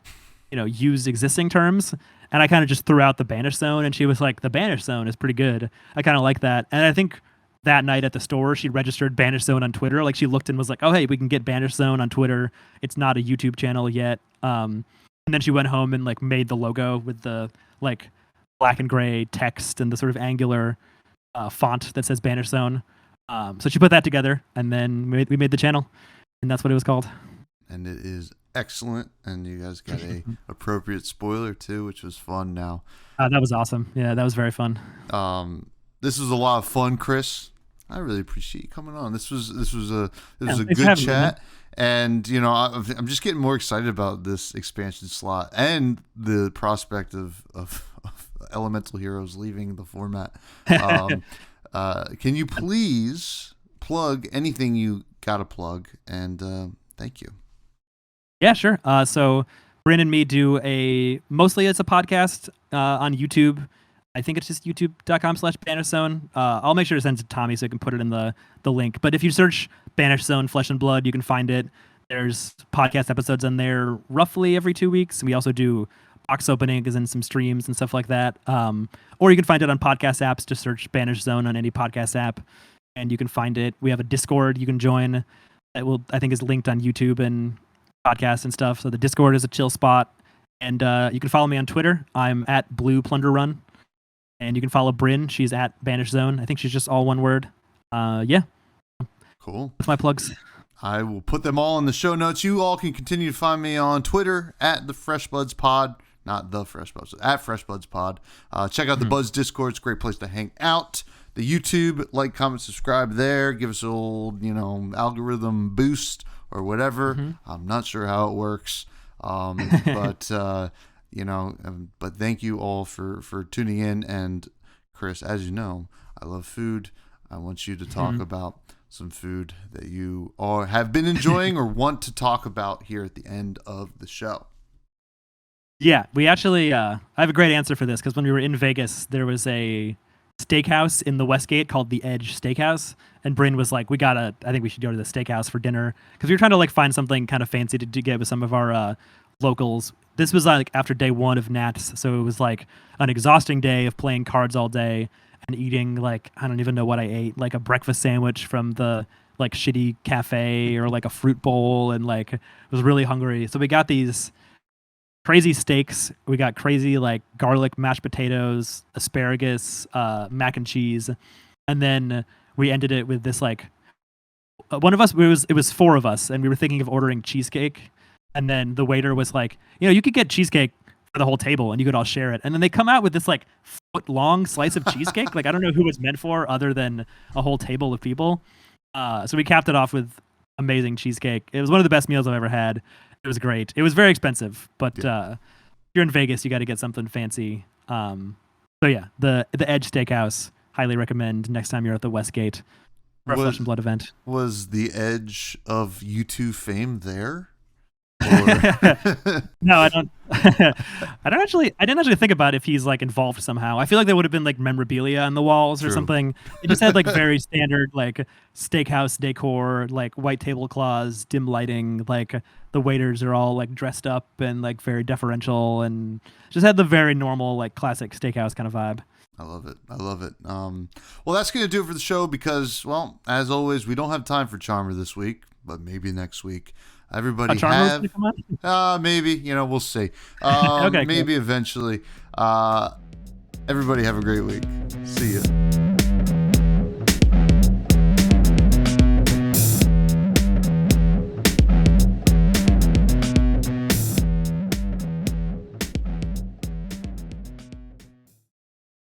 you know, use existing terms. And I kind of just threw out the Banished Zone, and she was like, the Banished Zone is pretty good. I kind of like that. And I think that night at the store, she registered Banished Zone on Twitter. Like she looked and was like, oh, hey, we can get Banished Zone on Twitter. It's not a YouTube channel yet. And then she went home and like made the logo with the like black and gray text and the sort of angular font that says Banished Zone. So she put that together, and then we made the channel, and that's what it was called. And it is excellent, and you guys got a appropriate spoiler too, which was fun. Now that was awesome. Yeah, that was very fun. This was a lot of fun, Chris. I really appreciate you coming on. This was a good chat, and you know, I'm just getting more excited about this expansion slot and the prospect of Elemental Heroes leaving the format. Can you please plug anything you gotta plug? And thank you. Yeah, sure. So Bryn and me do mostly it's a podcast on YouTube. I think it's just youtube.com/Banished Zone. I'll make sure to send it to Tommy so I can put it in the link. But if you search Banished Zone Flesh and Blood, you can find it. There's podcast episodes on there roughly every 2 weeks. We also do box openings and some streams and stuff like that. Or you can find it on podcast apps. Just search Banished Zone on any podcast app, and you can find it. We have a Discord you can join that I think is linked on YouTube and podcasts and stuff. So the Discord is a chill spot. And you can follow me on Twitter. I'm at Blue Plunder Run. And you can follow Bryn. She's at Banished Zone. I think she's just all one word. Yeah. Cool. That's my plugs. I will put them all in the show notes. You all can continue to find me on Twitter at the Fresh Buds Pod. Not the Fresh Buds, at Fresh Buds Pod. Check out the Buds Discord. It's a great place to hang out. The YouTube, like, comment, subscribe there. Give us an old, you know, algorithm boost or whatever. I'm not sure how it works. But you know, but thank you all for tuning in. And Chris, as you know, I love food. I want you to talk about some food that you have been enjoying or want to talk about here at the end of the show. Yeah, we actually, I have a great answer for this, because when we were in Vegas, there was a steakhouse in the Westgate called the Edge Steakhouse. And Bryn was like, I think we should go to the steakhouse for dinner. Because we were trying to like find something kind of fancy to get with some of our locals. This was like after day 1 of Nats. So it was like an exhausting day of playing cards all day and eating like, I don't even know what I ate, like a breakfast sandwich from the like shitty cafe or like a fruit bowl, and like was really hungry. So we got these crazy steaks. We got crazy like garlic mashed potatoes, asparagus, mac and cheese. and then we ended it with this like one of us it was four of us, and we were thinking of ordering cheesecake, and then the waiter was like, you could get cheesecake for the whole table and you could all share it, and then they come out with this like foot long slice of cheesecake. Like I don't know who it was meant for other than a whole table of people. So we capped it off with amazing cheesecake. It was one of the best meals I've ever had. It was great. It was very expensive, but if you're in Vegas, you got to get something fancy. So yeah, the Edge Steakhouse, highly recommend next time you're at the Westgate for a Flesh and Blood event. Was the Edge of U2 fame there? No, I don't. I didn't actually think about if he's like involved somehow. I feel like there would have been like memorabilia on the walls or something. It just had like very standard like steakhouse decor, like white tablecloths, dim lighting. Like the waiters are all like dressed up and like very deferential, and just had the very normal like classic steakhouse kind of vibe. I love it. I love it. Well, that's going to do it for the show because, well, as always, we don't have time for Charmer this week, but maybe next week. Everybody have maybe, we'll see. Okay, maybe eventually. Everybody have a great week. See ya.